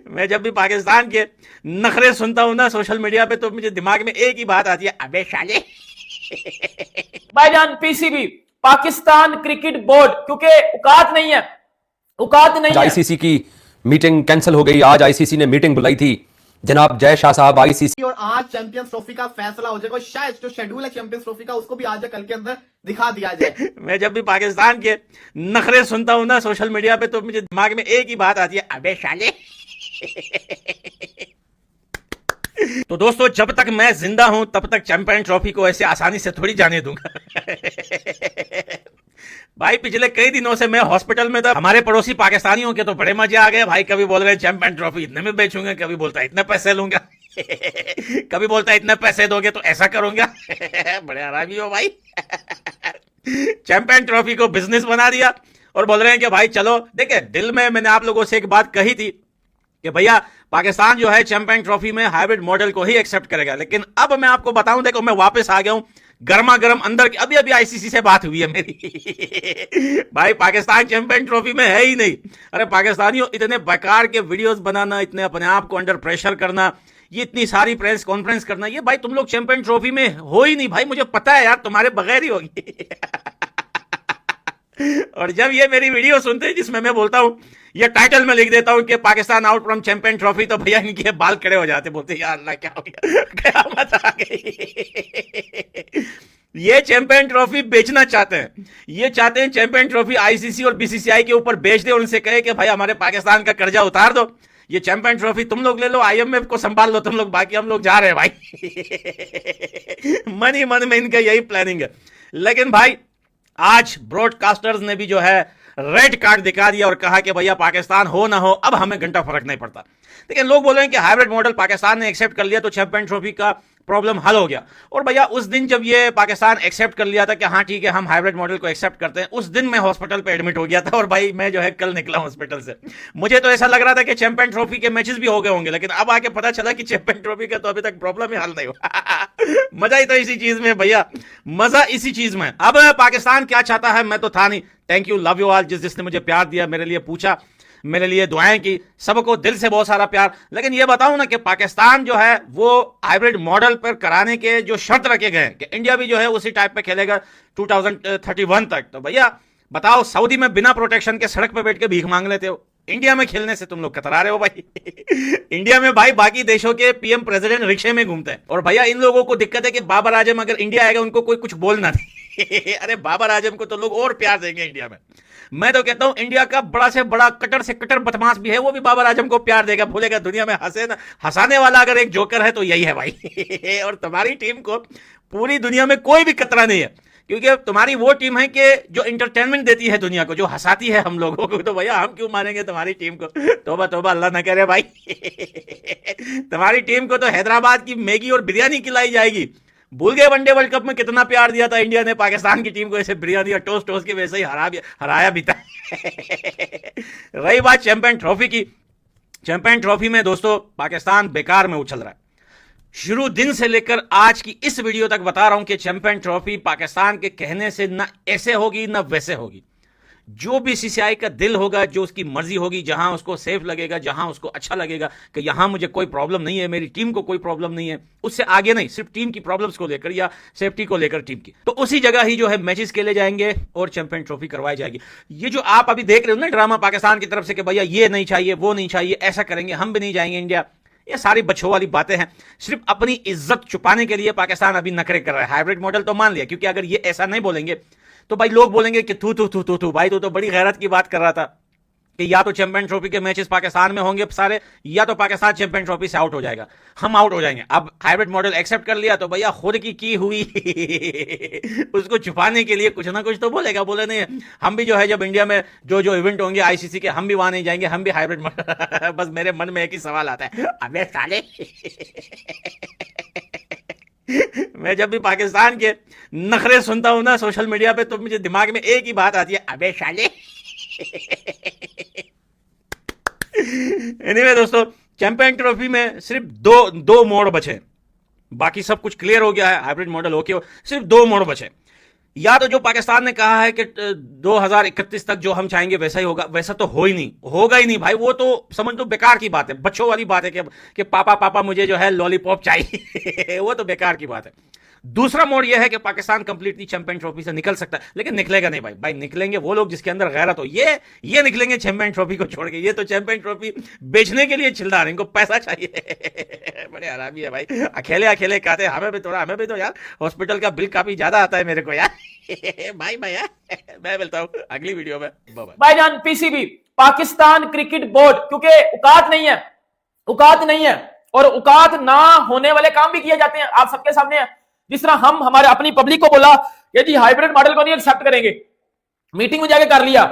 मैं जब भी पाकिस्तान के नखरे सुनता हूं ना सोशल मीडिया पे, तो मुझे दिमाग में एक ही बात आती है, अबे साले। भाईजान पीसीबी पाकिस्तान क्रिकेट बोर्ड, क्योंकि औकात नहीं है, औकात नहीं है। आईसीसी की मीटिंग कैंसिल हो गई। आज आईसीसी ने मीटिंग बुलाई थी। जनाब जय शाह साहब आईसीसी, और आज चैंपियंस ट्रॉफी का फैसला हो जाएगा। शायद जो शेड्यूल है चैंपियंस ट्रॉफी का उसको भी आज या कल के अंदर दिखा दिया जाए। मैं जब भी पाकिस्तान के नखरे सुनता हूं ना सोशल मीडिया पे, तो मुझे दिमाग में एक ही बात आती है, अबे साले। तो दोस्तों, जब तक मैं जिंदा हूं तब तक चैंपियन ट्रॉफी को ऐसे आसानी से थोड़ी जाने दूंगा। भाई पिछले कई दिनों से मैं हॉस्पिटल में था। हमारे पड़ोसी पाकिस्तानियों के तो बड़े मजे आ गए भाई। कभी बोल रहे चैंपियन ट्रॉफी इतने में बेचूंगा, कभी बोलता है इतने पैसे लूंगा, कभी बोलता है इतने पैसे दोगे तो ऐसा करूंगा। बड़े आरामी हो भाई। चैंपियन ट्रॉफी को बिजनेस बना दिया और बोल रहे हैं कि भाई चलो। देखिए, दिल में मैंने आप लोगों से एक बात कही थी कि भैया पाकिस्तान जो है चैंपियन ट्रॉफी में हाइब्रिड मॉडल को ही एक्सेप्ट करेगा। लेकिन अब मैं आपको बताऊं, देखो मैं वापस आ गया हूं गर्मा गर्म अंदर की। अभी अभी आईसीसी से बात हुई है मेरी। भाई पाकिस्तान चैंपियन ट्रॉफी में है ही नहीं। अरे पाकिस्तानियों, इतने बेकार के वीडियोस बनाना, इतने अपने आप को अंडर प्रेशर करना, ये इतनी सारी प्रेस कॉन्फ्रेंस करना, ये भाई तुम लोग चैंपियन ट्रॉफी में हो ही नहीं भाई। मुझे पता है यार, तुम्हारे बगैर ही होगी। और जब ये मेरी वीडियो सुनते हैं जिसमें मैं बोलता हूं, ये टाइटल में लिख देता हूं कि Pakistan out from champion trophy, तो भैया इनके बाल खड़े हो जाते, बोलते यार अल्लाह क्या हो गया, क़यामत आ गई। ये चैंपियन ट्रॉफी बेचना चाहते हैं। ये चाहते हैं चैंपियन ट्रॉफी आईसीसी और बीसीसीआई के ऊपर बेच दे और उनसे कहे कि भाई हमारे पाकिस्तान का कर्जा उतार दो, ये चैंपियन ट्रॉफी तुम लोग ले लो, आईएमएफ को संभाल लो तुम लोग, बाकी हम लोग जा रहे हैं भाई। मन ही मन में इनका यही प्लानिंग है। लेकिन भाई आज ब्रॉडकास्टर्स ने भी जो है रेड कार्ड दिखा दिया और कहा कि भैया पाकिस्तान हो ना हो, अब हमें घंटा फर्क नहीं पड़ता। लेकिन लोग बोल रहे हैं कि हाइब्रिड मॉडल पाकिस्तान ने एक्सेप्ट कर लिया तो चैंपियन ट्रॉफी का प्रॉब्लम हल हो गया। और भैया उस दिन जब ये पाकिस्तान एक्सेप्ट कर लिया था कि हाँ ठीक है हम हाइब्रिड मॉडल को एक्सेप्ट करते हैं, उस दिन मैं हॉस्पिटल पे एडमिट हो गया था। और भाई मैं जो है कल निकला हॉस्पिटल से। मुझे तो ऐसा लग रहा था कि चैंपियन ट्रॉफी के मैचेस भी हो गए होंगे, लेकिन अब आके पता चला कि चैंपियन ट्रॉफी का तो अभी तक प्रॉब्लम ही हल नहीं हुआ। मजा ही तो इसी चीज में भैया, मजा इसी चीज में। अब पाकिस्तान क्या चाहता है मैं तो था नहीं। Thank you, love you all, जिसने मुझे प्यार दिया, मेरे लिए पूछा, मेरे लिए दुआएं की, सबको दिल से बहुत सारा प्यार। लेकिन ये बताऊं ना कि पाकिस्तान जो है वो हाइब्रिड मॉडल पर कराने के जो शर्त रखे गए कि इंडिया भी जो है उसी टाइप पे खेलेगा 2031 तक। तो भैया बताओ, सऊदी में बिना प्रोटेक्शन के सड़क पे बैठ के भीख मांग लेते हो, इंडिया में खेलने से तुम लोग कतरा रहे हो भाई। इंडिया में भाई बाकी देशों के पीएम प्रेसिडेंट रिक्शे में घूमते हैं। और भैया इन लोगों को दिक्कत है कि बाबर आजम अगर इंडिया आएगा उनको कोई कुछ बोलना नहीं। अरे बाबर आजम को तो लोग और प्यार देंगे इंडिया में। मैं तो कहता हूं इंडिया का बड़ा से बड़ा कटर से कटर बदमाश भी है, वो भी बाबर आजम को प्यार देगा, बोलेगा दुनिया में हंसाने वाला अगर एक जोकर है तो यही है भाई। और तुम्हारी टीम को पूरी दुनिया में कोई भी खतरा नहीं है, क्योंकि तुम्हारी वो टीम है कि जो इंटरटेनमेंट देती है दुनिया को, जो हंसाती है हम लोगों को। तो भैया हम क्यों मारेंगे तुम्हारी टीम को? तौबा तौबा, अल्लाह ना करे भाई। तुम्हारी टीम को तो हैदराबाद की मैगी और बिरयानी खिलाई जाएगी। भूल गए वनडे वर्ल्ड कप में कितना प्यार दिया था इंडिया ने पाकिस्तान की टीम को, ऐसे बिरयानी और टोस्ट टोस्ट के वैसे ही हराया भी था। रही बात चैंपियन ट्रॉफी की, चैंपियन ट्रॉफी में दोस्तों पाकिस्तान बेकार में उछल रहा है। शुरू दिन से लेकर आज की इस वीडियो तक बता रहा हूं कि चैंपियन ट्रॉफी पाकिस्तान के कहने से ना ऐसे होगी ना वैसे होगी। जो भी सीसीआई का दिल होगा, जो उसकी मर्जी होगी, जहां उसको सेफ लगेगा, जहां उसको अच्छा लगेगा कि यहां मुझे कोई प्रॉब्लम नहीं है, मेरी टीम को कोई प्रॉब्लम नहीं है, उससे आगे नहीं, सिर्फ टीम की प्रॉब्लम्स को लेकर या सेफ्टी को लेकर टीम की, तो उसी जगह ही जो है मैचेस खेले जाएंगे और चैंपियन ट्रॉफी करवाई जाएगी। ये जो आप अभी देख रहे हो ना ड्रामा पाकिस्तान की तरफ से कि भैया ये नहीं चाहिए, वो नहीं चाहिए, ऐसा करेंगे, हम भी नहीं जाएंगे इंडिया, ये सारी बच्चों वाली बातें हैं। सिर्फ अपनी इज्जत छुपाने के लिए पाकिस्तान अभी नखरे कर रहा है। हाइब्रिड मॉडल तो मान लिया, क्योंकि अगर ये ऐसा नहीं बोलेंगे तो भाई लोग बोलेंगे कि तू भाई तू तो बड़ी गैरत की बात कर रहा था कि या तो चैंपियन ट्रॉफी के मैचेस पाकिस्तान में होंगे सारे, या तो पाकिस्तान चैंपियन ट्रॉफी से आउट हो जाएगा, हम आउट हो जाएंगे। अब हाइब्रिड मॉडल एक्सेप्ट कर लिया तो भैया खुद की हुई उसको छुपाने के लिए कुछ ना कुछ तो बोलेगा। बोले नहीं हम भी जो है जब इंडिया में जो जो इवेंट होंगे आईसीसी के, हम भी वहां नहीं जाएंगे, हम भी हाइब्रिड मॉडल। बस मेरे मन में एक ही सवाल आता है, अबे साले। मैं जब भी पाकिस्तान के नखरे सुनता हूं ना सोशल मीडिया पे, तो मुझे दिमाग में एक ही बात आती है, अबे साले। एनीवे दोस्तों, चैंपियन ट्रॉफी में सिर्फ दो मोड़ बचे, बाकी सब कुछ क्लियर हो गया है, हाइब्रिड मॉडल ओके हो, सिर्फ 2 मोड़ बचे। या तो जो पाकिस्तान ने कहा है कि 2031 तक जो हम चाहेंगे वैसा ही होगा, वैसा तो हो ही नहीं, होगा ही नहीं भाई। वो तो समझ लो बेकार की बात है, बच्चों वाली बात है कि पापा पापा मुझे जो है लॉलीपॉप चाहिए वो तो बेकार की बात है। दूसरा मोड़ यह है कि पाकिस्तान कंप्लीटली चैंपियन ट्रॉफी से निकल सकता है, लेकिन निकलेगा नहीं भाई। भाई निकलेंगे वो लोग जिसके अंदर गैरत हो, ये निकलेंगे चैंपियन ट्रॉफी को छोड़ के। ये तो चैंपियन ट्रॉफी बेचने के लिए चिल्ला रहे, इनको पैसा चाहिए बड़े आरामी है भाई, अकेले अकेले कहते हैं हमें भी तो यार हॉस्पिटल का बिल काफी ज्यादा आता है मेरे को यार भाई यार मैं मिलता हूं अगली वीडियो में। भाईजान पीसीबी पाकिस्तान क्रिकेट बोर्ड, क्योंकि औकात नहीं है और औकात ना होने वाले काम भी किए जाते हैं, आप सबके सामने है। जिस तरह हम हमारे अपनी पब्लिक को बोला कि जी हाइब्रिड मॉडल को नहीं एक्सेप्ट करेंगे, मीटिंग में जाके कर लिया,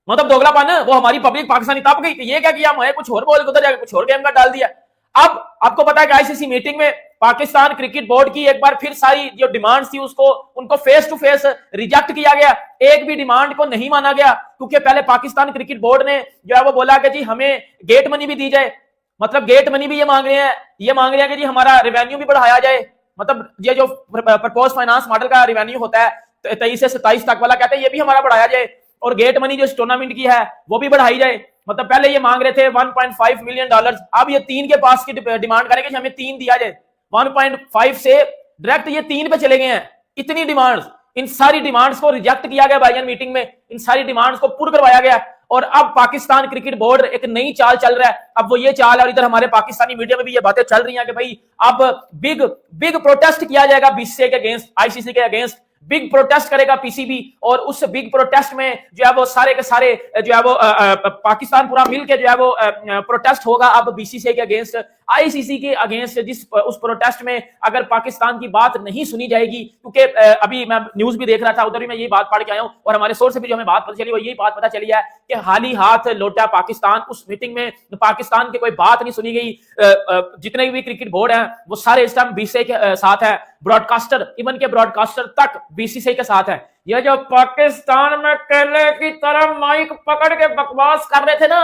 मतलब दोगलापन। वो हमारी पब्लिक पाकिस्तानी तप गई कि ये क्या किया, मैं कुछ और बोल के उधर जाके कुछ और गेम का डाल दिया। अब आपको पता है कि आईसीसी मीटिंग में पाकिस्तान क्रिकेट बोर्ड की एक बार फिर सारी जो डिमांड्स थी उनको फेस टू फेस रिजेक्ट किया गया। एक भी डिमांड को नहीं माना गया, क्योंकि पहले पाकिस्तान क्रिकेट बोर्ड ने जो है वो बोला कि जी हमें गेट मनी भी दी जाए, मतलब गेट मनी भी ये मांग रहे हैं कि जी हमारा रेवेन्यू भी बढ़ाया जाए, मतलब ये जो प्रपोज फाइनेंस मॉडल का रेवेन्यू होता है 23 से 27 तक वाला, कहते हैं ये भी हमारा बढ़ाया जाए, और गेट मनी जो इस टूर्नामेंट की है वो भी बढ़ाई जाए। मतलब पहले ये मांग रहे थे 1.5 मिलियन डॉलर, अब ये 3 के पास की डिमांड करेंगे कि हमें 3 दिया जाए। 1.5 से डायरेक्ट ये 3 पे चले गए हैं। इतनी डिमांड्स, इन सारी डिमांड्स को रिजेक्ट किया गया भाईजान मीटिंग में, इन सारी डिमांड्स को पूरा करवाया गया। और अब पाकिस्तान क्रिकेट बोर्ड एक नई चाल चल रहा है। अब वो ये चाल है, और इधर हमारे पाकिस्तानी मीडिया में भी ये बातें चल रही हैं कि भाई अब बिग प्रोटेस्ट किया जाएगा बीसीसीआई के अगेंस्ट, आईसीसी के अगेंस्ट बिग प्रोटेस्ट करेगा पीसीबी। और उस बिग प्रोटेस्ट में जो है वो सारे के सारे जो है वो पाकिस्तान पूरा मिलकर जो है वो प्रोटेस्ट होगा अब बीसीसीआई के अगेंस्ट, आईसीसी के अगेंस्ट। जिस उस प्रोटेस्ट में अगर पाकिस्तान की बात नहीं सुनी जाएगी, क्योंकि अभी मैं न्यूज भी देख रहा था, उधर भी मैं ये बात पढ़ के आया हूं, और हमारे सोर्स से भी जो हमें बात पता चली वो यही बात पता चली है कि हाली हाथ लौटा पाकिस्तान। उस मीटिंग में पाकिस्तान की कोई बात नहीं सुनी गई। जितने भी क्रिकेट बोर्ड है वो सारे इस टाइम बीसीसीआई के साथ है, ब्रॉडकास्टर इवन के ब्रॉडकास्टर तक बीसीसीआई के साथ है। ये जो पाकिस्तान में केले की तरह माइक पकड़ के बकवास कर रहे थे ना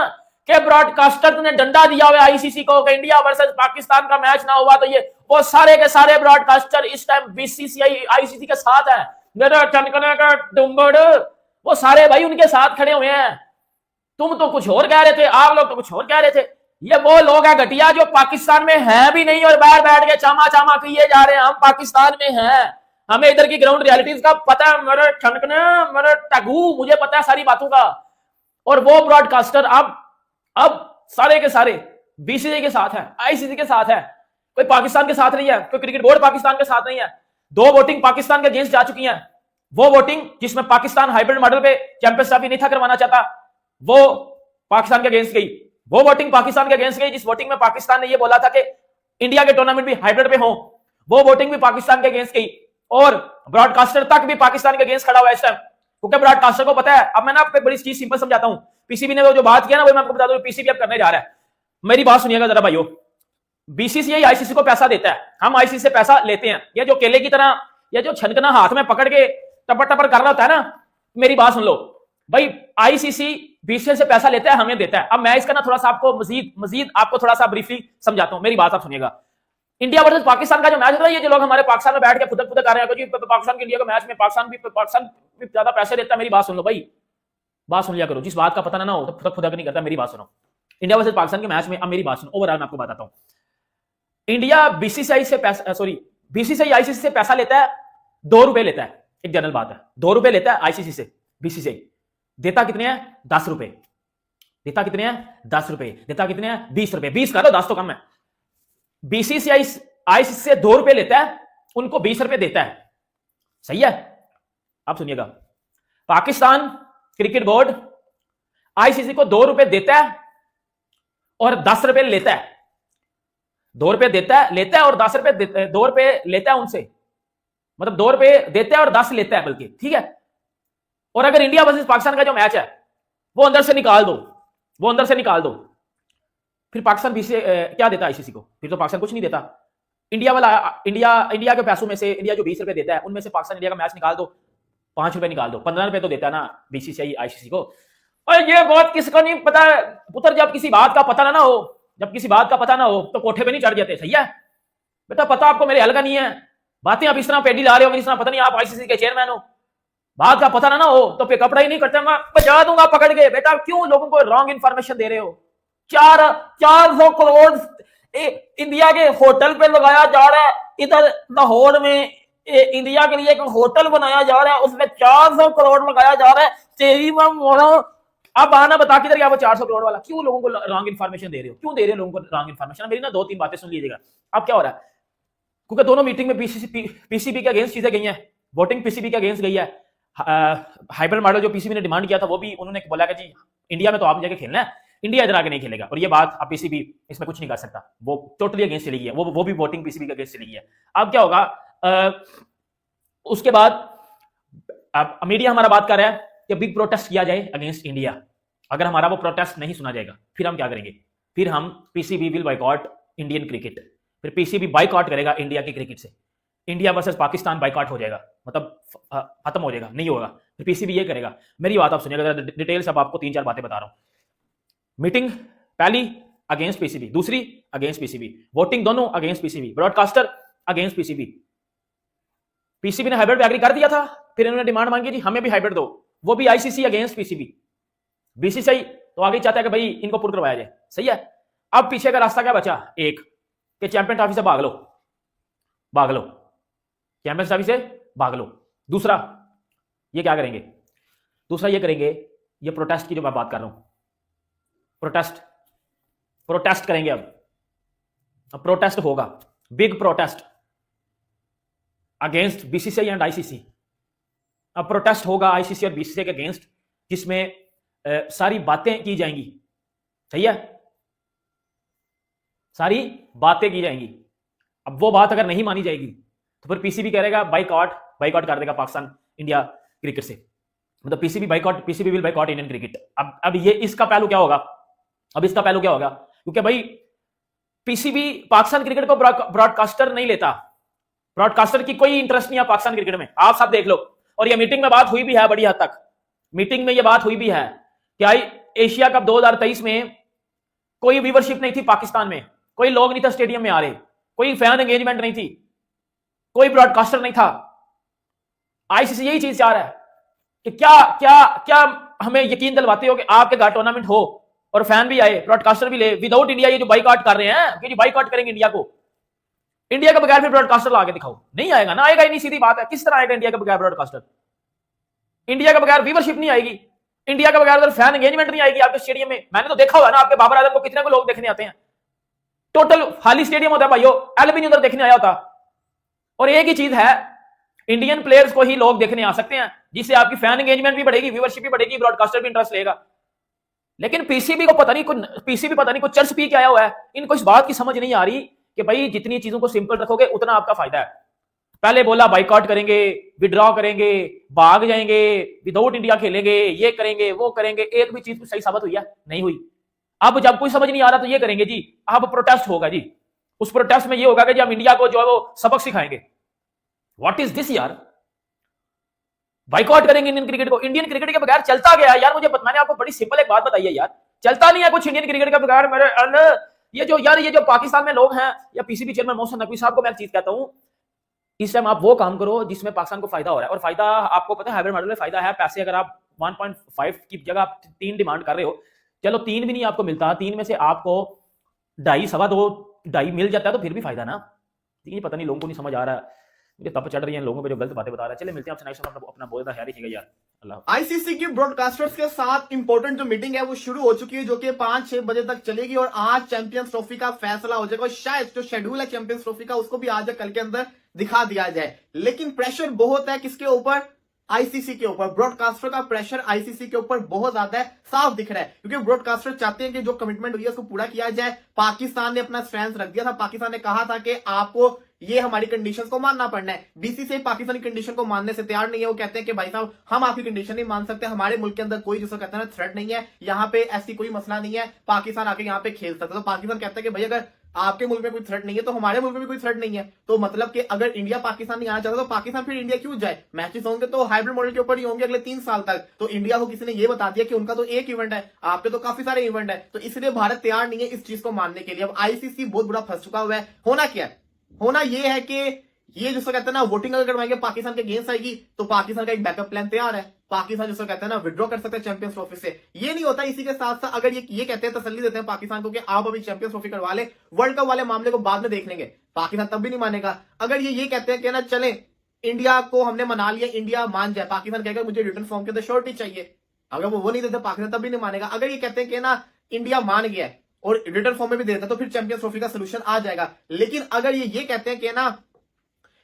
कि ब्रॉडकास्टर ने डंडा दिया हुआ आईसीसी को कि इंडिया वर्सेस पाकिस्तान का मैच ना हुआ, तो ये वो सारे के सारे ब्रॉडकास्टर इस टाइम बीसीसीआई आईसीसी के साथ है। मेरा चनकने का डुम्बड़ वो सारे भाई उनके साथ खड़े हुए हैं। तुम तो कुछ और कह रहे थे, आप लोग तो कुछ और कह रहे थे। ये वो लोग हैं घटिया जो पाकिस्तान में हैं भी नहीं और बाहर बैठ के चामा चामा किए जा रहे हैं। हम पाकिस्तान में हैं, हमें इधर की ग्राउंड रियलिटीज का पता है, मेरे ठनकने मेरे टगू मुझे पता है सारी बातों का। और वो ब्रॉडकास्टर अब सारे के सारे बीसीसीआई के साथ है, आईसीसी के साथ है, कोई पाकिस्तान के साथ नहीं है, कोई क्रिकेट बोर्ड पाकिस्तान के साथ नहीं है। 2 वोटिंग पाकिस्तान के अगेंस्ट जा चुकी हैं। वो वोटिंग जिसमें पाकिस्तान हाइब्रिड मॉडल पे चैंपियंस ट्रॉफी नहीं था करवाना चाहता, वो पाकिस्तान के अगेंस्ट गई। वो वोटिंग पाकिस्तान के अगेंस्ट गई जिस वोटिंग में पाकिस्तान ने ये बोला था कि इंडिया के टूर्नामेंट भी हाइब्रिड पे हो, वो वोटिंग भी पाकिस्तान के अगेंस्ट गई। और ब्रॉडकास्टर तक भी पाकिस्तान के अगेंस्ट खड़ा हुआ है इस टाइम, क्योंकि ब्रॉडकास्टर को पता है। अब मैं ना आपको एक बड़ी चीज सिंपल समझाता हूं। पीसीबी ने वो जो बात किया ना, वो मैं आपको बता दूं, पीसीबी अब करने जा रहा है। मेरी बात सुनिएगा जरा भाइयों, बीसीसीआई आईसीसी को पैसा देता है, हम आईसीसी से पैसा लेते हैं। ये जो केले की तरह ये जो छनकना हाथ में पकड़ के टपर टपर कर रहा होता है ना, मेरी बात सुन लो भाई, आईसीसी बीसीसीआई से पैसा लेता है, हमें देता है। अब मैं इसका ना थोड़ा सा आपको मजीद आपको थोड़ा सा ब्रीफली समझाता हूं, मेरी बात आप सुनिएगा। इंडिया वर्सेस पाकिस्तान का जो मैच होता है, ये जो लोग हमारे पाकिस्तान में बैठ के फुदक फुदक कर रहे हैं कि पाकिस्तान के इंडिया का मैच में पाकिस्तान भी ज्यादा पैसे देता है, मेरी बात सुन लो भाई, बात सुन लिया करो। जिस बात का पता ना हो तो फुदक फुदक नहीं करता, मेरी बात सुनो। इंडिया वर्सेस पाकिस्तान के मैच में, अब मेरी बात सुनो, ओवरऑल मैं आपको बताता हूं। इंडिया बीसीसीआई से पैसा, सॉरी बीसीसीआई आईसीसी से पैसा लेता है, 2 रुपए लेता है, एक जनरल बात है, 2 रुपए लेता है आईसीसी से। बीसीसीआई देता कितने हैं? 10 रुपए। देता कितने हैं? 10 रुपए। देता कितने हैं? 20 रुपए। 20 करो, 10 तो कम है। बीसीसीआई आईसीसी से 2 रुपए लेता है, उनको 20 रुपए देता है, सही है। अब सुनिएगा, पाकिस्तान क्रिकेट बोर्ड आईसीसी को 2 रुपए देता है और 10 रुपए लेता है। 2 रुपए लेता है और 10 रुपए 2 रुपए लेता है उनसे, मतलब 2 रुपए देता है और 10 लेता है, बल्कि ठीक है। और अगर इंडिया वर्सेस पाकिस्तान का जो मैच है वो अंदर से निकाल दो, फिर पाकिस्तान क्या देता है आईसीसी को? फिर तो पाकिस्तान कुछ नहीं देता। इंडिया वाला इंडिया के पैसों में से इंडिया जो 20 रुपए देता है, उनमें से पाकिस्तान इंडिया का मैच निकाल दो, 5 रुपए निकाल दो, 15 रुपए तो देता है ना बीसीसीआई आईसीसी को। और ये बात किसको नहीं पता पुत्र, जब किसी बात का पता ना हो तो कोठे पे नहीं चढ़ जाते, सही है बेटा। पता आपको मेरे हल का नहीं है, बातें आप इस तरह पेडी ला रहे हो, इस तरह पता नहीं आप आईसीसी के चेयरमैन हो। बात का पता ना हो तो फिर कपड़ा ही नहीं करते, मैं बचा दूंगा पकड़ के। बेटा क्यों लोगों को रॉन्ग इंफॉर्मेशन दे रहे हो? 400 करोड़ इंडिया के होटल पे लगाया जा रहा है, इधर लाहौर में इंडिया के लिए एक होटल बनाया जा रहा है, उसमें 400 करोड़ लगाया जा रहा है। तेरी मैं मोड़ा, अब आना बता किधर गया वो 400 करोड़ वाला? क्यों लोगों को रॉन्ग इन्फॉर्मेशन दे रहे हो? क्यों दे रहे हो लोगों को रॉन्ग इन्फॉर्मेशन? मेरी ना 2-3 बातें सुन लीजिएगा। अब क्या हो रहा है, क्योंकि दोनों मीटिंग में पीसीबी के अगेंस्ट चीजें गई हैं, वोटिंग पीसीबी के अगेंस्ट गई है। हाइब्रिड मॉडल जो पीसीबी ने डिमांड किया था वो भी उन्होंने बोला कि जी इंडिया में तो आप जाके खेलना है, इंडिया इधर आके नहीं खेलेगा। और ये बात अब पीसीबी इसमें कुछ नहीं कर सकता, वो टोटली अगेंस्ट चली गई है, वो भी वोटिंग पीसीबी के अगेंस्ट चली गई है। अब क्या होगा, उसके बाद अब मीडिया हमारा बात कर रहा है कि बिग प्रोटेस्ट किया जाए अगेंस्ट इंडिया। अगर हमारा वो प्रोटेस्ट नहीं सुना जाएगा फिर हम क्या करेंगे? फिर हम PCB will boycott Indian cricket, फिर पीसीबी बाइकॉट करेगा इंडिया की क्रिकेट से। इंडिया वर्सेस पाकिस्तान बाइकॉट हो जाएगा, मतलब खत्म हो जाएगा, नहीं होगा। फिर पीसीबी ये करेगा। मेरी बात आप सुनिएगा, डिटेल्स अब आपको 3-4 बातें बता रहा हूं। मीटिंग पहली अगेंस्ट पीसीबी, दूसरी अगेंस्ट पीसीबी, वोटिंग दोनों against PCB, broadcaster against PCB. PCB ने हाइब्रिड पे एग्री कर दिया था, फिर इन्होंने डिमांड मांगी जी हमें भी हाइब्रिड दो, वो भी आईसीसी अगेंस्ट पीसीबी। बीसीसीआई तो आगे चाहता है कि भाई इनको पुट करवाया जाए, सही है। अब पीछे का रास्ता क्या बचा? एक कि चैंपियन ट्रॉफी से भाग लो, चैंपियन ट्रॉफी से भाग लो। दूसरा ये क्या करेंगे? दूसरा ये करेंगे, ये प्रोटेस्ट की जो मैं बात कर रहा हूं, प्रोटेस्ट करेंगे। अब प्रोटेस्ट होगा, big protest against BCCI and ICC. अब प्रोटेस्ट होगा आईसीसी और बीसीसीआई के अगेंस्ट, जिसमें सारी बातें की जाएंगी, सही है, सारी बातें की जाएंगी। अब वो बात अगर नहीं मानी जाएगी तो फिर पीसीबी करेगा बाइकॉट कर देगा पाकिस्तान इंडिया क्रिकेट से, मतलब PCB will boycott Indian cricket. अब ये इसका पहलू क्या होगा? क्योंकि भाई पीसीबी पाकिस्तान क्रिकेट को ब्रॉडकास्टर नहीं लेता, ब्रॉडकास्टर की कोई इंटरेस्ट नहीं है पाकिस्तान क्रिकेट में, आप सब देख लो। और ये मीटिंग में बात हुई भी है, बड़ी हद तक मीटिंग में ये बात हुई भी है कि एशिया कप 2023 में कोई व्यूवरशिप नहीं थी पाकिस्तान में, कोई लोग नहीं था स्टेडियम में आ रहे, कोई फैन एंगेजमेंट नहीं थी, कोई ब्रॉडकास्टर नहीं था। आईसीसी यही चीज चाह रहा है कि क्या हमें यकीन दिलवाते हो कि आपके घर टूर्नामेंट हो और फैन भी आए, ब्रॉडकास्टर भी ले, विदाउट इंडिया ये जो बाइकआउट कर रहे हैं कि बाइकआउट करेंगे इंडिया को, इंडिया के बगैर फिर ब्रॉडकास्टर ला के दिखाओ। नहीं आएगा ना, आएगा ही नहीं, सीधी बात है। किस तरह आएगा इंडिया के बगैर ब्रॉडकास्टर? इंडिया के बगैर व्यूवरशिप नहीं आएगी, इंडिया के बगैर फैन एंगेजमेंट नहीं आएगी आपके स्टेडियम में। मैंने तो देखा हुआ ना, आपके बाबर आजम को कितने को लोग देखने आते हैं, टोटल खाली स्टेडियम होता है भाइयों, एल भी नहीं उधर देखने आया होता। और एक ही चीज है, इंडियन प्लेयर्स को ही लोग देखने आ सकते हैं, जिससे आपकी फैन एंगेजमेंट भी बढ़ेगी, व्यूवरशिप भी बढ़ेगी, ब्रॉडकास्टर भी इंटरेस्ट लेगा। लेकिन पीसीबी को पता नहीं कुछ चर्च पी के आया हुआ है, इनको इस बात की समझ नहीं आ रही कि भाई जितनी चीजों को सिंपल रखोगे उतना आपका फायदा है। पहले बोला बाइकआउट करेंगे, विड्रॉ करेंगे, भाग जाएंगे, विदाउट इंडिया खेलेंगे, ये करेंगे वो करेंगे, एक भी चीज सही साबित हुई है? नहीं हुई। अब जब कोई समझ नहीं आ रहा तो ये करेंगे जी, अब प्रोटेस्ट होगा जी। उस प्रोटेस्ट में ये होगा कि हम इंडिया को जो है वो सबक सिखाएंगे। व्हाट इज दिस यार? बाइकआउट करेंगे इंडियन क्रिकेट को। इंडियन क्रिकेट के बगैर चलता गया यार, मैंने आपको बड़ी सिंपल एक बात बताई है यार, चलता नहीं है कुछ इंडियन क्रिकेट के बगैर। मेरे ये जो पाकिस्तान में लोग हैं, या पीसीबी चेयरमैन मोहसिन नकवी साहब को मैं एक चीज कहता हूं, इस टाइम आप वो काम करो जिसमें पाकिस्तान को फायदा हो रहा है। और फायदा आपको पता है, हाइब्रिड मॉडल में फायदा है पैसे। अगर आप 1.5 की जगह आप 3 डिमांड कर रहे हो, चलो 3 भी नहीं आपको मिलता, 3 में से आपको 2.5 सवा 2.5 मिल जाता है तो फिर भी फायदा ना। 3 पता नहीं लोगों को नहीं समझ आ रहा है, मुझे तप चढ़ रही है लोगों पे जो गलत बातें बता रहा है। चले मिलते हैं आपसे नेक्स्ट टाइम, अपना बोलता है रखिएगा यार। अल्लाह। आईसीसी के ब्रॉडकास्टर्स के साथ इंपॉर्टेंट जो मीटिंग है वो शुरू हो चुकी है, जो कि 5-6 बजे तक चलेगी और आज चैंपियंस ट्रॉफी का फैसला हो जाएगा। शायद जो शेड्यूल है चैंपियंस ट्रॉफी का उसको भी आज या कल के अंदर दिखा दिया जाए। लेकिन प्रेशर बहुत है किसके ऊपर? आईसीसी के ऊपर। ब्रॉडकास्टर का प्रेशर आईसीसी के ऊपर बहुत ज्यादा है, साफ दिख रहा है, क्योंकि ब्रॉडकास्टर चाहते हैं कि जो कमिटमेंट हुई है उसको पूरा किया जाए। पाकिस्तान ने अपना स्टैंड रख दिया था, पाकिस्तान ने कहा था कि आपको ये हमारी कंडीशंस को मानना पड़ना है। बीसीसीआई पाकिस्तानी कंडीशन को मानने से तैयार नहीं है। वो कहते हैं कि भाई साहब हम आपकी कंडीशन नहीं मान सकते, हमारे मुल्क के अंदर कोई जिसको कहते हैं ना थ्रेट नहीं है, यहाँ पे ऐसी कोई मसला नहीं है, पाकिस्तान आके यहाँ पे खेल सकता है। तो पाकिस्तान कहता है कि भाई अगर आपके मुल्क में कोई थ्रेट नहीं है तो हमारे मुल्क में भी कोई थ्रेट नहीं है। तो मतलब कि अगर इंडिया पाकिस्तान नहीं आना चाहता तो पाकिस्तान फिर इंडिया क्यों जाए? मैचेस होंगे तो हाइब्रिड मॉडल के ऊपर ही होंगे अगले 3 साल तक। तो इंडिया को किसी ने ये बता दिया कि उनका तो एक इवेंट है, आपके तो काफी सारे इवेंट है, तो इसलिए भारत तैयार नहीं है इस चीज को मानने के लिए। अब आईसीसी बहुत बुरा फंस चुका हुआ है। होना क्या है? होना यह है कि ये जिसको कहते हैं ना वोटिंग अगर करवाएंगे पाकिस्तान के अगेंस्ट आएगी तो पाकिस्तान का एक बैकअप प्लान तैयार है। पाकिस्तान जिसको कहते हैं ना विड्रॉ कर सकते हैं चैंपियंस ट्रॉफी से। ये नहीं होता। इसी के साथ साथ अगर ये कहते हैं, तसल्ली देते हैं पाकिस्तान को कि आप अभी चैंपियंस ट्रॉफी करवा ले, वर्ल्ड कप वाले मामले को बाद में देख लेंगे, पाकिस्तान तब भी नहीं मानेगा। अगर ये कहते हैं कि ना चले इंडिया को हमने मना लिया, इंडिया मान जाए, पाकिस्तान कहेगा मुझे रिटर्न फॉर्म के अंदर श्योरिटी चाहिए, अगर वो नहीं देते पाकिस्तान तब भी नहीं मानेगा। अगर ये कहते हैं कि ना इंडिया मान गया है और रिटर्न फॉर्म में भी देता तो फिर चैंपियंस ट्रॉफी का सोल्यूशन आ जाएगा। लेकिन अगर ये कहते हैं कि ना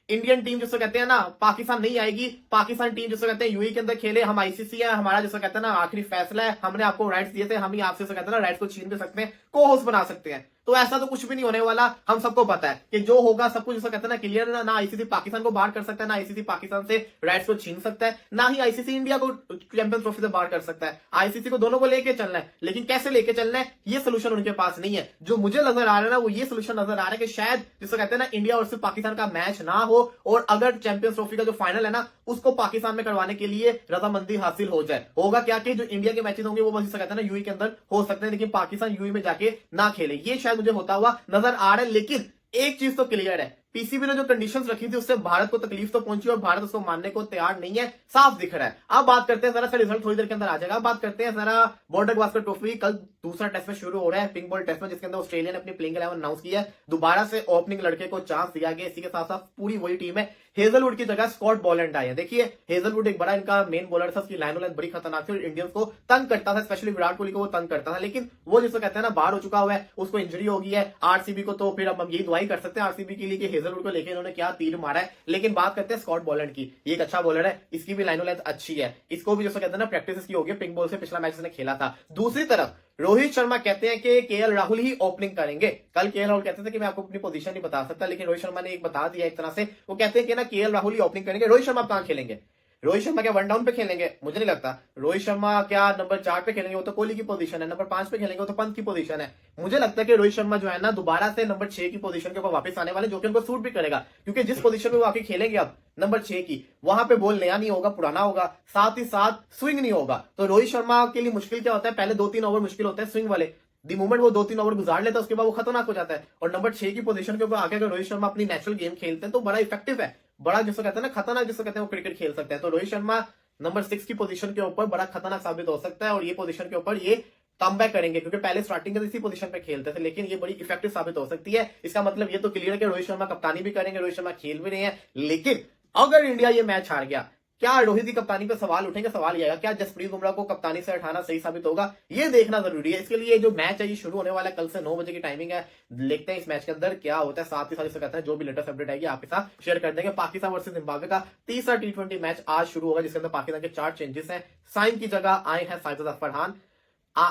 इंडियन टीम जिसको कहते हैं ना पाकिस्तान नहीं आएगी, पाकिस्तान टीम जिसको कहते हैं यूएई के अंदर खेले, हम आईसीसी है, हमारा जिसको कहते हैं ना आखिरी फैसला है, हमने आपको राइट्स दिए थे, हम ही आपसे कहते हैं ना राइट्स को छीन भी सकते हैं, को होस्ट बना सकते हैं। तो ऐसा तो कुछ भी नहीं होने वाला। हम सबको पता है कि जो होगा सब कुछ जिसको कहते हैं ना क्लियर है। ना आईसीसी पाकिस्तान को बाहर कर सकता है, ना आईसीसी पाकिस्तान से राइट्स को छीन सकता है, ना ही आईसीसी इंडिया को चैंपियंस ट्रॉफी से बाहर कर सकता है। आईसीसी को दोनों को लेके चलना है, लेकिन कैसे लेके चलना है ये सोल्यूशन उनके पास नहीं है। जो मुझे नजर आ रहा है ना वो ये सोल्यूशन नजर आ रहा है कि शायद जिसको कहते हैं ना इंडिया और पाकिस्तान का मैच ना हो और अगर चैंपियंस ट्रॉफी का जो फाइनल है ना उसको पाकिस्तान में करवाने के लिए रजामंदी हासिल हो जाए। होगा क्या कि जो इंडिया के मैचेस होंगे वो बस जिसको कहते हैं ना यूएई के अंदर हो सकते हैं, लेकिन पाकिस्तान यूएई में जाके ना खेले। ये शायद मुझे होता हुआ नजर आ रहा है। लेकिन एक चीज तो क्लियर है, पीसीबी ने जो कंडीशंस रखी थी उससे भारत को तकलीफ तो पहुंची और भारत उसको मानने को तैयार नहीं है, साफ दिख रहा है। अब बात करते हैं जरा सा, रिजल्ट थोड़ी देर के अंदर आ जाएगा। बात करते हैं जरा बॉर्डर गावस्कर ट्रॉफी। कल दूसरा टेस्ट में शुरू हो रहा है, पिंक बॉल टेस्ट में, जिसके अंदर ऑस्ट्रेलिया ने अपनी प्लेइंग 11 अनाउंस किया है। दोबारा से ओपनिंग लड़के को चांस दिया गया। इसी के साथ साथ पूरी वही टीम है। हेजलवुड की जगह स्कॉट बॉलैंड आए हैं। देखिए हेजलवुड एक बड़ा इनका मेन बॉलर था, उसकी लाइन बड़ी खतरनाक थी और इंडियंस को तंग करता था, स्पेशली विराट कोहली को वो तंग करता था। लेकिन वो जिसको कहते हैं ना बाहर हो चुका हुआ है, उसको इंजरी हो गई है। आरसीबी को तो फिर अब हम यही दुआई कर सकते हैं आरसीबी के लिए कि हेजलवुड को लेकर इन्होंने क्या तीर मारा है। लेकिन बात करते हैं स्कॉट बॉलैंड की, ये एक अच्छा बॉलर है, इसकी भी लाइनो लेंथ अच्छी है, इसको भी जिसको कहते हैं ना प्रैक्टिस की होगी, पिंक बॉल से पिछला मैच इसने खेला था। दूसरी तरफ रोहित शर्मा कहते हैं कि केएल राहुल ही ओपनिंग करेंगे। कल केएल राहुल कहते थे कि मैं आपको अपनी पोजीशन नहीं बता सकता, लेकिन रोहित शर्मा ने एक बता दिया एक तरह से। वो कहते हैं कि ना केएल राहुल ही ओपनिंग करेंगे। रोहित शर्मा कहां खेलेंगे? रोहित शर्मा क्या वन डाउन पे खेलेंगे? मुझे नहीं लगता। रोहित शर्मा क्या नंबर 4 पे खेलेंगे? वो तो कोहली की पोजीशन है। नंबर 5 पे खेलेंगे? वो तो पंत की पोजीशन है। मुझे लगता है कि रोहित शर्मा जो है ना दोबारा से नंबर 6 की पोजीशन के ऊपर वापस आने वाले, जो कि उनको सूट भी करेगा, क्योंकि जिस पोजीशन में वो आके खेलेंगे अब नंबर 6 की, वहां पे बॉल नया नहीं होगा, पुराना होगा, साथ ही साथ स्विंग नहीं होगा। तो रोहित शर्मा के लिए मुश्किल क्या होता है? पहले 2-3 ओवर मुश्किल होते हैं स्विंग वाले। दी मोमेंट वो 2-3 ओवर गुजार लेता है उसके बाद वो खतरनाक हो जाता है। और नंबर 6 की पोजीशन के ऊपर आके अगर रोहित शर्मा अपनी नेचुरल गेम खेलते हैं तो बड़ा इफेक्टिव है, बड़ा जिसको कहते हैं ना खतरनाक जिसको कहते हैं वो क्रिकेट खेल सकते हैं। तो रोहित शर्मा नंबर 6 की पोजीशन के ऊपर बड़ा खतरनाक साबित हो सकता है और ये पोजीशन के ऊपर ये कम बैक करेंगे, क्योंकि पहले स्टार्टिंग इसी पोजीशन पे खेलते थे, लेकिन ये बड़ी इफेक्टिव साबित हो सकती है। इसका मतलब ये तो क्लियर है कि रोहित शर्मा कप्तानी भी करेंगे, रोहित शर्मा खेल भी रहे हैं। लेकिन अगर इंडिया ये मैच हार गया, क्या रोहित की कप्तानी पे सवाल उठेंगे? सवाल ये आएगा क्या जसप्रीत बुमराह को कप्तानी से हटाना सही साबित होगा? ये देखना जरूरी है। इसके लिए जो मैच है ये शुरू होने वाला है, कल से 9 बजे की टाइमिंग है। देखते हैं इस मैच के अंदर क्या होता है। साथ ही साथ कहते हैं जो भी लेटेस्ट अपडेट आएगी आपके साथ शेयर कर देंगे। पाकिस्तान वर्सेस जिम्बाब्वे का तीसरा T20 मैच आज शुरू होगा, जिसके अंदर पाकिस्तान के 4 चेंजेस हैं। साइम की जगह आए हैं साजिद फरहान,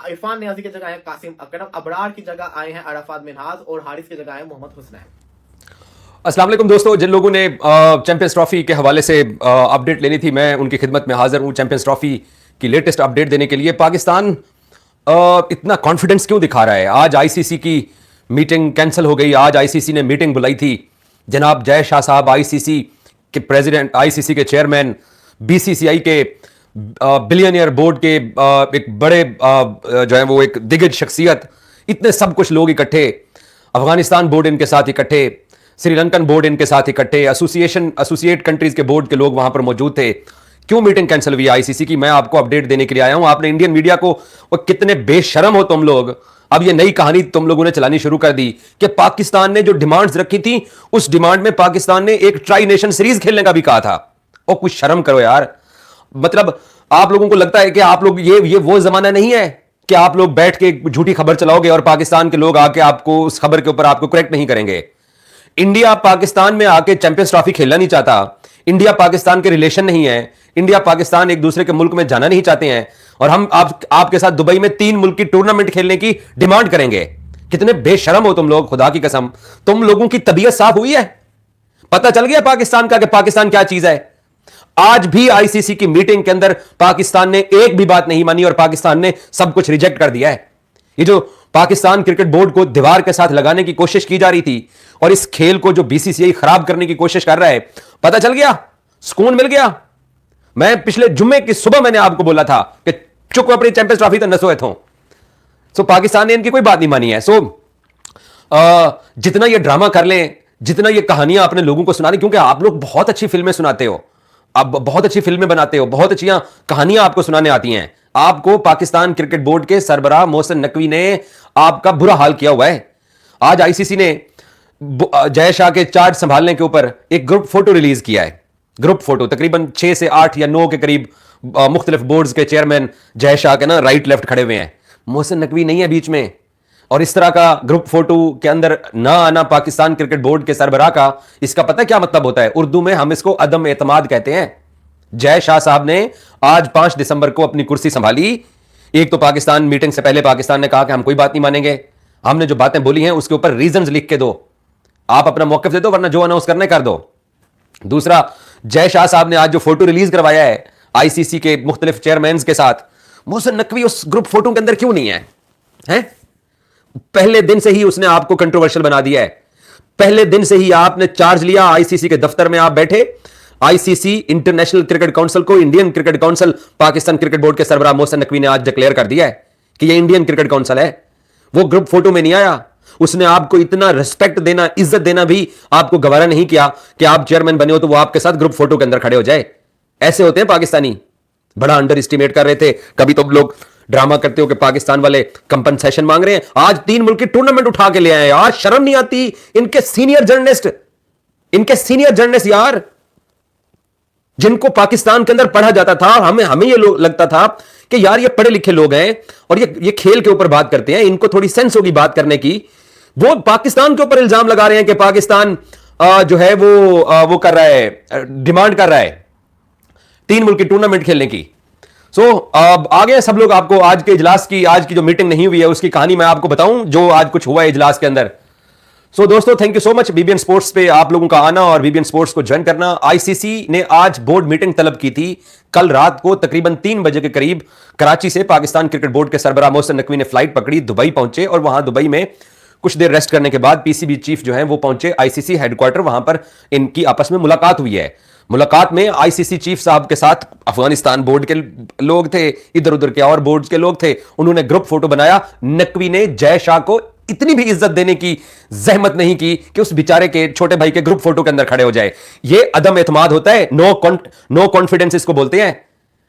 इरफान नियाजी की जगह आए कासिम अकरम, अबरार की जगह आए हैं अराफात मिनहाज और हारिस की जगह आए मोहम्मद हुसनैन। अस्सलाम वालेकुम दोस्तों, जिन लोगों ने चैंपियंस ट्रॉफी के हवाले से अपडेट लेनी थी, मैं उनकी खिदमत में हाजिर हूं चैंपियंस ट्रॉफी की लेटेस्ट अपडेट देने के लिए। पाकिस्तान इतना कॉन्फिडेंस क्यों दिखा रहा है? आज आईसीसी की मीटिंग कैंसिल हो गई। आज आईसीसी ने मीटिंग बुलाई थी। जनाब जय शाह साहब आईसीसी के प्रेसिडेंट, आईसीसी के चेयरमैन, बीसीसीआई के बिलियनियर बोर्ड के एक बड़े जो है वो एक दिग्गज शख्सियत, इतने सब कुछ लोग इकट्ठे, अफगानिस्तान बोर्ड इनके साथ इकट्ठे, श्रीलंकन बोर्ड इनके साथ इकट्ठे, एसोसिएट कंट्रीज के बोर्ड के लोग वहां पर मौजूद थे। क्यों मीटिंग कैंसिल हुई आईसीसी की? मैं आपको अपडेट देने के लिए आया हूं। आपने इंडियन मीडिया को, वो कितने बेशरम हो तुम लोग, अब ये नई कहानी तुम लोगों ने चलानी शुरू कर दी कि पाकिस्तान ने जो डिमांड्स रखी थी उस डिमांड में पाकिस्तान ने एक ट्राई नेशन सीरीज खेलने का भी कहा था। और कुछ शर्म करो यार। मतलब आप लोगों को लगता है कि आप लोग ये वो जमाना नहीं है कि आप लोग बैठ के झूठी खबर चलाओगे और पाकिस्तान के लोग आके आपको उस खबर के ऊपर आपको करेक्ट नहीं करेंगे। इंडिया पाकिस्तान में आके चैंपियंस ट्रॉफी खेलना नहीं चाहता। इंडिया पाकिस्तान के रिलेशन नहीं है। इंडिया पाकिस्तान एक दूसरे के मुल्क में जाना नहीं चाहते हैं और हम आपके साथ दुबई में 3 मुल्क की टूर्नामेंट खेलने की डिमांड करेंगे। कितने बेशरम हो तुम लोग, खुदा की कसम। तुम लोगों की तबीयत साफ हुई है? पता चल गया पाकिस्तान का कि पाकिस्तान क्या चीज है? आज भी आईसीसी की मीटिंग के अंदर पाकिस्तान ने एक भी बात नहीं मानी और पाकिस्तान ने सब कुछ रिजेक्ट कर दिया है। ये जो पाकिस्तान क्रिकेट बोर्ड को दीवार के साथ लगाने की कोशिश की जा रही थी और इस खेल को जो बीसीसीआई खराब करने की कोशिश कर रहा है, पता चल गया, सुकून मिल गया। मैं पिछले जुम्मे की सुबह मैंने आपको बोला था कि चुप अपनी चैंपियंस ट्रॉफी तो नसो थो। सो पाकिस्तान ने इनकी कोई बात नहीं मानी है। सो जितना ये ड्रामा कर लें जितना ये कहानियां अपने लोगों को सुनाने, क्योंकि आप लोग बहुत अच्छी फिल्में सुनाते हो, आप बहुत अच्छी फिल्में बनाते हो, बहुत अच्छी कहानियां आपको सुनाने आती हैं। आपको पाकिस्तान क्रिकेट बोर्ड के सरबराह मोहसिन नकवी ने आपका बुरा हाल किया हुआ है। आज आईसीसी ने जय शाह के चार्ज संभालने के ऊपर एक ग्रुप फोटो रिलीज किया है। ग्रुप फोटो तकरीबन 6 से 8 या 9 के करीब मुख्तलिफ बोर्ड्स के चेयरमैन जय शाह के ना राइट लेफ्ट खड़े हुए हैं, मोहसिन नकवी नहीं है बीच में। और इस तरह का ग्रुप फोटो के अंदर ना आना पाकिस्तान क्रिकेट बोर्ड के सरबराह का, इसका पता क्या मतलब होता है? उर्दू में हम इसको अदम एतमाद कहते हैं। जय शाह साहब ने आज 5 दिसंबर को अपनी कुर्सी संभाली। एक तो पाकिस्तान मीटिंग से पहले पाकिस्तान ने कहा कि हम कोई बात नहीं मानेंगे, हमने जो बातें बोली हैं उसके ऊपर रीजंस लिख के दो, आप अपना मौक़िफ़ दे दो, वरना जो अनाउंस करने कर दो। दूसरा, जय शाह साहब ने आज जो फोटो रिलीज करवाया है आईसीसी के मुख्तलिफ चेयरमैन के साथ, मोहसिन नकवी उस ग्रुप फोटो के अंदर क्यों नहीं है? पहले दिन से ही उसने आपको कंट्रोवर्शियल बना दिया है। पहले दिन से ही आपने चार्ज लिया, आईसीसी के दफ्तर में आप बैठे, आईसीसी इंटरनेशनल क्रिकेट काउंसिल को Indian cricket council Pakistan cricket board के सरबराह मोहसिन नकवी ने आज डिक्लेयर कर दिया है कि यह इंडियन क्रिकेट काउंसिल है। वो ग्रुप फोटो में नहीं आया। उसने आपको इतना रिस्पेक्ट देना, इज्जत देना भी आपको गवारा नहीं किया कि आप चेयरमैन बने हो तो वो आपके साथ ग्रुप फोटो के अंदर खड़े हो जाए। ऐसे होते हैं पाकिस्तानी, बड़ा अंडर एस्टिमेट कर रहे थे। कभी तो लोग ड्रामा करते हो कि पाकिस्तान वाले कंपनसेशन मांग रहे हैं, आज 3 मुल्क की टूर्नामेंट उठा के ले आए यार, शर्म नहीं आती? इनके सीनियर जर्नलिस्ट यार, जिनको पाकिस्तान के अंदर पढ़ा जाता था, हमें ये लगता था कि यार ये पढ़े लिखे लोग हैं और ये खेल के ऊपर बात करते हैं, इनको थोड़ी सेंस होगी बात करने की। वो पाकिस्तान के ऊपर इल्जाम लगा रहे हैं कि पाकिस्तान जो है वो कर रहा है, डिमांड कर रहा है 3 मुल्क की टूर्नामेंट खेलने की। अब आगे सब लोग आपको आज के इजलास की, आज की जो मीटिंग नहीं हुई है उसकी कहानी मैं आपको बताऊं जो आज कुछ हुआ है इजलास के अंदर। दोस्तों, thank you so much BBN sports पे आप लोगों का आना और बीबीएन स्पोर्ट्स को ज्वाइन करना। आईसीसी ने आज बोर्ड मीटिंग तलब की थी। कल रात को तकरीबन 3 बजे के करीब कराची से पाकिस्तान क्रिकेट बोर्ड के सरबराह मोहसिन नकवी ने फ्लाइट पकड़ी, दुबई पहुंचे और वहां दुबई में कुछ देर रेस्ट करने के बाद पीसीबी चीफ जो है वो पहुंचे आईसीसी हेडक्वार्टर। वहां पर इनकी आपस में मुलाकात हुई है। मुलाकात में आईसीसी चीफ साहब के साथ अफगानिस्तान बोर्ड के लोग थे, इधर उधर के और बोर्ड के लोग थे। उन्होंने ग्रुप फोटो बनाया। नकवी ने जय शाह को इतनी भी इज्जत देने की जहमत नहीं की कि उस बेचारे के छोटे भाई के ग्रुप फोटो के अंदर खड़े हो जाए। यह अदम एतमाद होता है, नो कॉन्फिडेंस इसको बोलते हैं।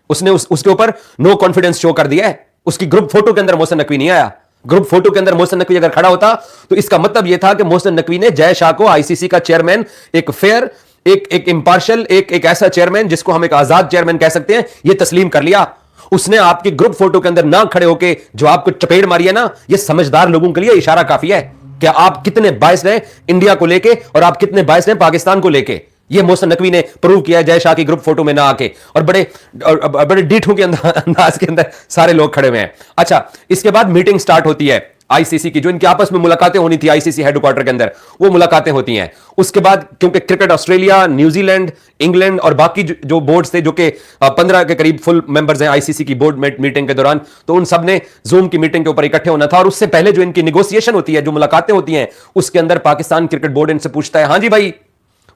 उसने उसके ऊपर नो कॉन्फिडेंस शो कर दिया है। उसकी ग्रुप फोटो के अंदर मोहसिन नकवी नहीं आया। ग्रुप फोटो के अंदर मोहसिन नकवी अगर खड़ा होता तो इसका मतलब यह था कि मोहसिन नकवी ने जय शाह को आईसीसी का चेयरमैन, एक फेयर, एक इंपार्शियल, एक ऐसा चेयरमैन जिसको हम एक आजाद चेयरमैन कह सकते हैं, यह तस्लीम कर लिया। उसने आपके ग्रुप फोटो के अंदर ना खड़े होके जो आपको चपेट मारी है ना, यह समझदार लोगों के लिए इशारा काफी है कि आप कितने बायस्ड हैं इंडिया को लेके और आप कितने बायस्ड हैं पाकिस्तान को लेके। यह मोहसिन नकवी ने प्रूव किया है जय शाह की ग्रुप फोटो में ना आके, और बड़े डीठों के अंदाज के अंदर सारे लोग खड़े हुए हैं। अच्छा, इसके बाद मीटिंग स्टार्ट होती है आईसीसी की, जो इनकी आपस में मुलाकातें होनी थी आईसीसी हेडक्वार्टर के अंदर, वो मुलाकातें होती हैं। उसके बाद क्योंकि क्रिकेट ऑस्ट्रेलिया, न्यूजीलैंड, इंग्लैंड और बाकी जो बोर्ड्स थे जो कि 15 के करीब फुल मेंबर्स हैं आईसीसी की बोर्ड मीटिंग के दौरान, तो उन सब ने जूम की मीटिंग के ऊपर इकट्ठे होना था। और उससे पहले जो इनकी निगोसिएशन होती है, जो मुलाकातें होती हैं, उसके अंदर पाकिस्तान क्रिकेट बोर्ड इनसे पूछता है, हाँ जी भाई,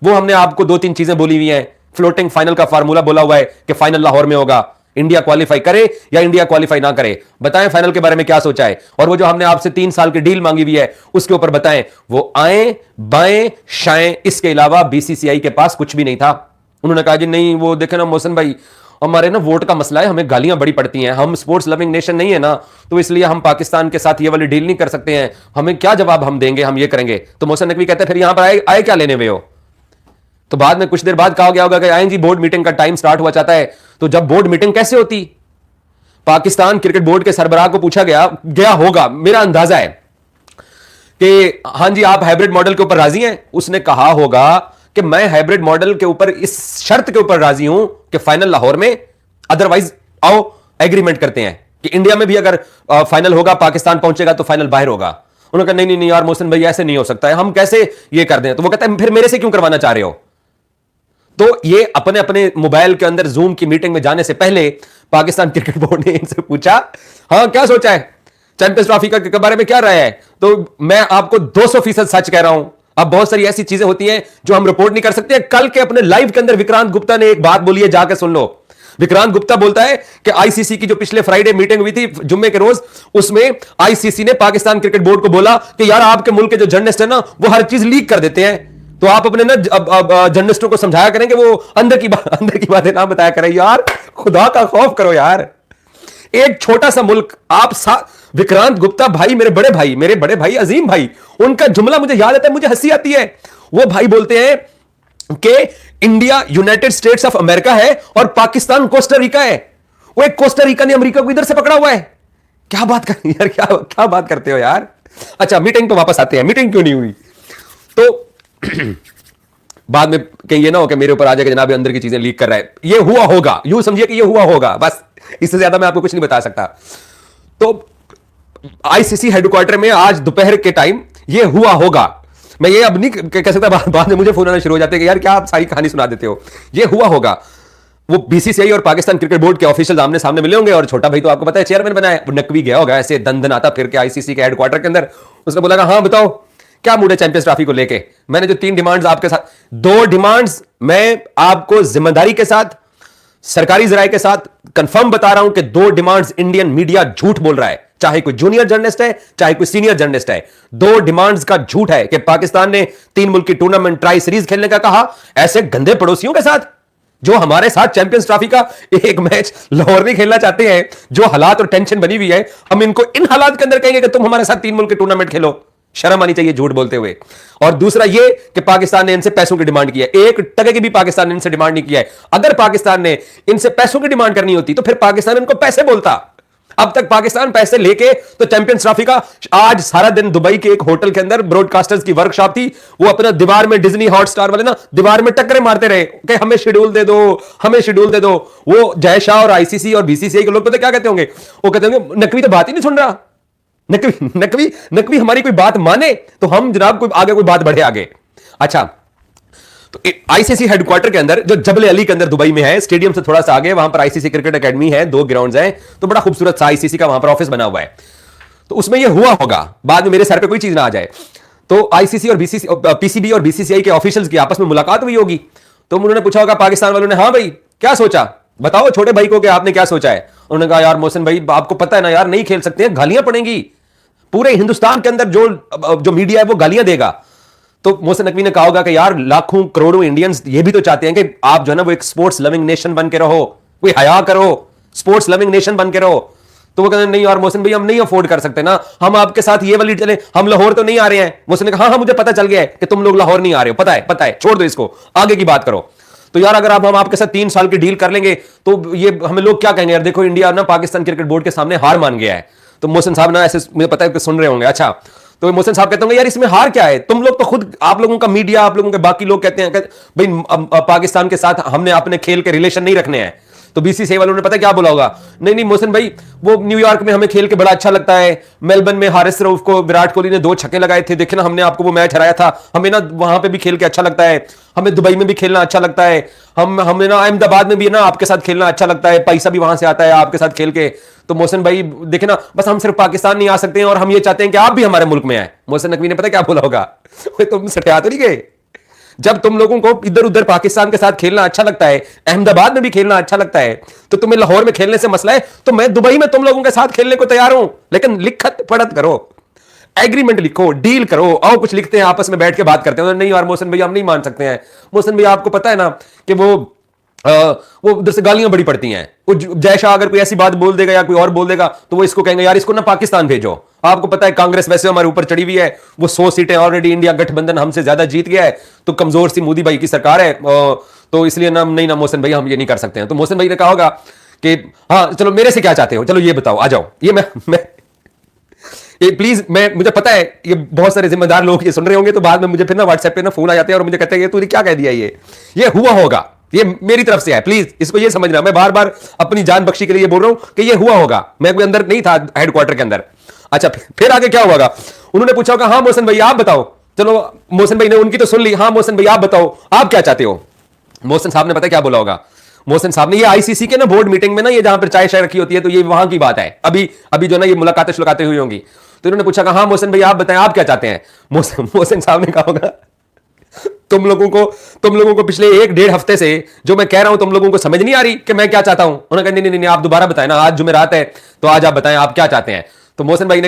वो हमने आपको 2-3 चीजें बोली हुई हैं, फ्लोटिंग फाइनल का फार्मूला बोला हुआ है कि फाइनल लाहौर में होगा, इंडिया क्वालिफाई करे या इंडिया क्वालिफाई ना करे, बताएं फाइनल के बारे में क्या सोचा है। और वो जो हमने आपसे 3 साल की डील मांगी हुई है उसके ऊपर बताएं। वो आए बाएं शाएं, इसके अलावा बीसीसीआई के पास कुछ भी नहीं था। उन्होंने कहा जी नहीं, वो देखे ना मोहसिन भाई, हमारे ना वोट का मसला है, हमें गालियां बड़ी पड़ती हैं, हम स्पोर्ट्स लविंग नेशन नहीं है ना, तो इसलिए हम पाकिस्तान के साथ ये वाली डील नहीं कर सकते हैं, हमें क्या जवाब हम देंगे, हम ये करेंगे। तो मोहसिन नकवी कहते हैं फिर यहां पर आए क्या लेने हुए हो? तो बाद में कुछ देर बाद कहा गया होगा कि आए जी, बोर्ड मीटिंग का टाइम स्टार्ट हुआ चाहता है। तो जब बोर्ड मीटिंग कैसे होती, पाकिस्तान क्रिकेट बोर्ड के सरबराह को पूछा गया होगा, मेरा अंदाजा है कि हाँ जी आप हाइब्रिड मॉडल के ऊपर राजी हैं। उसने कहा होगा कि मैं हाइब्रिड मॉडल के ऊपर इस शर्त के ऊपर राजी हूं कि फाइनल लाहौर में, अदरवाइज आओ एग्रीमेंट करते हैं कि इंडिया में भी अगर फाइनल होगा, पाकिस्तान पहुंचेगा तो फाइनल बाहर होगा। उन्होंने कहा नहीं यार मोहसिन भाई, ऐसे नहीं हो सकता है, हम कैसे ये कर दें। तो वो कहता है फिर मेरे से क्यों करवाना चाह रहे हो? तो ये अपने अपने मोबाइल के अंदर जूम की मीटिंग में जाने से पहले पाकिस्तान क्रिकेट बोर्ड ने इनसे पूछा, हाँ क्या सोचा है, चैंपियंस ट्रॉफी के बारे में क्या राय है? तो मैं आपको 200% सच कह रहा हूं। अब बहुत सारी ऐसी चीजें होती हैं जो हम रिपोर्ट नहीं कर सकते। कल के अपने लाइव के अंदर विक्रांत गुप्ता ने एक बात बोली है, जाके सुन लो। विक्रांत गुप्ता बोलता है कि आईसीसी की जो पिछले फ्राइडे मीटिंग हुई थी जुम्मे के रोज, उसमें आईसीसी ने पाकिस्तान क्रिकेट बोर्ड को बोला कि यार आपके मुल्क के जो जर्नलिस्ट है ना, वो हर चीज लीक कर देते हैं। तो आप अपने ना जर्नलिस्टों को समझाया करें कि वो अंदर की बातें ना बताया करें यार, खुदा का खौफ करो यार। एक छोटा सा मुल्क, विक्रांत गुप्ता भाई, मेरे बड़े भाई अजीम भाई, उनका जुमला मुझे याद आता है, मुझे हंसी आती है। वो भाई बोलते हैं कि India United states of America है और पाकिस्तान कोस्टा रिका है। वो एक कोस्टा रिका ने अमेरिका को इधर से पकड़ा हुआ है। क्या बात कर यार, क्या बात करते हो यार। अच्छा, मीटिंग तो वापस आते हैं, मीटिंग क्यों नहीं हुई? तो बाद में कहीं ये ना हो कि मेरे ऊपर आ जाएगा जनाब अंदर की चीजें लीक कर रहा है। ये हुआ होगा, यूं समझिए कि ये हुआ होगा, बस इससे ज्यादा मैं आपको कुछ नहीं बता सकता। तो आईसीसी हेडक्वार्टर में आज दोपहर के टाइम ये हुआ होगा। मैं ये अब नहीं कह सकता, बाद में मुझे फोन आना शुरू हो जाते हैं कि यार क्या आप सारी कहानी सुना देते हो। ये हुआ होगा। वो बीसीसीआई और पाकिस्तान क्रिकेट बोर्ड के ऑफिशियल आमने सामने मिले होंगे और छोटा भाई तो आपको पता है चेयरमैन बना है, वो नकवी गया होगा ऐसे दन आता फिर के आईसीसी के हेडक्वार्टर के अंदर। उसने बोला हाँ बताओ क्या मूड है चैंपियंस ट्रॉफी को लेके। मैंने जो 3 डिमांड्स आपके साथ, 2 डिमांड्स मैं आपको जिम्मेदारी के साथ, सरकारी जराये के साथ कंफर्म बता रहा हूं कि 2 डिमांड्स इंडियन मीडिया झूठ बोल रहा है, चाहे कोई जूनियर जर्नलिस्ट है चाहे कोई सीनियर जर्नलिस्ट है। 2 डिमांड्स का झूठ है कि पाकिस्तान ने 3 मुल्क की टूर्नामेंट ट्राई सीरीज खेलने का कहा ऐसे गंदे पड़ोसियों के साथ जो हमारे साथ चैंपियंस ट्रॉफी का एक मैच लाहौर में खेलना चाहते हैं। जो हालात और टेंशन बनी हुई है, हम इनको इन हालात के अंदर कहेंगे कि तुम हमारे साथ 3 मुल्क की टूर्नामेंट खेलो। शर्म आनी चाहिए झूठ बोलते हुए। और दूसरा यह कि पाकिस्तान ने इनसे पैसों की डिमांड की है, 1 टके की भी पाकिस्तान ने इनसे डिमांड नहीं किया है। अगर पाकिस्तान ने इनसे पैसों की डिमांड करनी होती तो फिर पाकिस्तान इनको पैसे बोलता। अब तक पाकिस्तान पैसे लेके तो चैंपियंस ट्रॉफी का आज सारा दिन दुबई के एक होटल के अंदर ब्रॉडकास्टर्स की वर्कशॉप थी, वो अपना दीवार में डिज्नी हॉटस्टार वाले ना दीवार में टक्करे मारते रहे कि हमें शेड्यूल दे दो, हमें शेड्यूल दे दो। वो जय शाह और आईसीसी और बीसीसीआई के लोग पता क्या कहते होंगे? वो कहते होंगे नकवी तो बात ही नहीं सुन रहा, नकवी हमारी कोई बात माने तो हम जनाब कोई बात बढ़े आगे। अच्छा, तो आईसीसी हेडक्वार्टर के अंदर जो जबल अली के अंदर दुबई में है, स्टेडियम से थोड़ा सा आगे, वहां पर आईसीसी क्रिकेट एकेडमी है, 2 ग्राउंड्स हैं, तो बड़ा खूबसूरत सा आईसीसी का वहां पर ऑफिस बना हुआ है। तो उसमें ये हुआ होगा, बाद में मेरे सर पे कोई चीज ना आ जाए। तो आईसीसी और पीसीबी और बीसीसीआई के ऑफिशियल्स की आपस में मुलाकात हुई होगी, तो उन्होंने पूछा होगा पाकिस्तान वालों ने, हाँ भाई क्या सोचा, बताओ छोटे भाई को कि आपने क्या सोचा है। उन्होंने कहा यार मोहसिन भाई आपको पता है ना यार, नहीं खेल सकते हैं, गालियां पड़ेंगी, पूरे हिंदुस्तान के अंदर जो मीडिया है वो गालियां देगा। तो मोहसिन नकवी ने कहा होगा कि यार लाखों करोड़ों इंडियंस ये भी तो चाहते हैं कि आप जो है ना वो एक स्पोर्ट्स लविंग नेशन बन के रहो, कोई हया करो, स्पोर्ट्स लविंग नेशन बन के रहो। तो वो कहते नहीं यार मोहसिन भाई हम नहीं अफोर्ड कर सकते ना, हम आपके साथ ये वाली चले, हम लाहौर तो नहीं आ रहे हैं। मोहसिन ने कहा हाँ मुझे पता चल गया है कि तुम लोग लाहौर नहीं आ रहे हो, पता है, छोड़ दो इसको, आगे की बात करो। तो यार अगर हम आपके साथ 3 साल की डील कर लेंगे तो ये हमें लोग क्या कहेंगे, यार देखो इंडिया ना पाकिस्तान क्रिकेट बोर्ड के सामने हार मान गया है। तो मोहसिन साहब ना ऐसे मुझे पता है कि सुन रहे होंगे। अच्छा, तो मोहसिन साहब कहते होंगे यार इसमें हार क्या है, तुम लोग तो खुद, आप लोगों का मीडिया, आप लोगों के बाकी लोग कहते हैं कि भाई पाकिस्तान के साथ हमने अपने खेल के रिलेशन नहीं रखने हैं। तो बीसीसीआई वालों ने पता क्या बोला होगा, नहीं मोहसिन भाई वो न्यूयॉर्क में हमें खेल के बड़ा अच्छा लगता है, मेलबर्न में हारिस रऊफ को विराट कोहली ने 2 छक्के लगाए थे, देखे ना हमने आपको वो मैच हराया था, हमें ना वहां पे भी खेल के अच्छा लगता है, हमें दुबई में भी खेलना अच्छा लगता है, हमें ना अहमदाबाद में भी ना आपके साथ खेलना अच्छा लगता है, पैसा भी वहां से आता है आपके साथ खेल के। तो मोहसिन भाई देखे ना, बस हम सिर्फ पाकिस्तान नहीं आ सकते हैं और हम ये चाहते हैं कि आप भी हमारे मुल्क में आए। मोहसिन नकवी ने पता क्या बोला होगा, तुम सटिया तो नहीं गए, जब तुम लोगों को इधर उधर पाकिस्तान के साथ खेलना अच्छा लगता है, अहमदाबाद में भी खेलना अच्छा लगता है, तो तुम्हें लाहौर में खेलने से मसला है, तो मैं दुबई में तुम लोगों के साथ खेलने को तैयार हूं, लेकिन लिखत पढ़त करो, एग्रीमेंट लिखो, डील करो, आओ कुछ लिखते हैं, आपस में बैठ के बात करते हैं। नहीं यार मोहसिन भाई हम नहीं मान सकते हैं। मोहसिन भाई आपको पता है ना कि वो उधर से गालियां बड़ी पड़ती हैं, वो जय शाह अगर कोई ऐसी बात बोल देगा या कोई और बोल देगा तो वो इसको कहेंगे यार इसको ना पाकिस्तान भेजो। आपको पता है कांग्रेस वैसे हमारे ऊपर चढ़ी हुई है, वो 100 सीटें ऑलरेडी इंडिया गठबंधन हमसे ज्यादा जीत गया है, तो कमजोर सी मोदी भाई की सरकार है, तो इसलिए ना नहीं ना मोहसिन भाई हम ये नहीं कर सकते हैं। तो मोहसिन भाई ने कहा होगा कि हाँ चलो मेरे से क्या चाहते हो, चलो ये बताओ, आ जाओ। ये मैं ये प्लीज, मुझे पता है ये बहुत सारे जिम्मेदार लोग ये सुन रहे होंगे, तो बाद में मुझे फिर ना व्हाट्सएप पे ना फोन आ जाते हैं और मुझे कहते हैं तूने क्या कह दिया, ये हुआ होगा, ये मेरी तरफ से है, प्लीज इसको ये समझना, मैं बार बार अपनी जान बख्शी के लिए ये बोल रहा हूं कि ये हुआ होगा, मैं कोई अंदर नहीं था हेडक्वार्टर के अंदर। अच्छा फिर आगे क्या होगा, उन्होंने पूछा होगा हाँ मोहसिन भाई आप बताओ, चलो मोहसिन भाई ने उनकी तो सुन ली, हाँ मोहसिन भाई आप बताओ आप क्या चाहते हो। मोहसिन साहब ने पता क्या बोला होगा, मोहसिन साहब ने, ये आईसीसी के ना बोर्ड मीटिंग में ना, ये जहां पर चाय शाय रखी होती है, तो ये वहां की बात है, अभी जो ना ये मुलाकातें हुई होंगी, तो इन्होंने पूछा हाँ मोहसिन भाई आप बताएं आप क्या चाहते हैं। मोहसिन साहब ने कहा होगा तुम लोगों को पिछले 1-1.5 हफ्ते से जो मैं कह रहा हूं तुम लोगों को समझ नहीं आ रही कि मैं क्या चाहता हूं। उन्होंने कहा नहीं आप दोबारा बताएं ना, आज जुमेरात है तो आज आप बताएं आप क्या चाहते हैं। तो मोहसिन साहब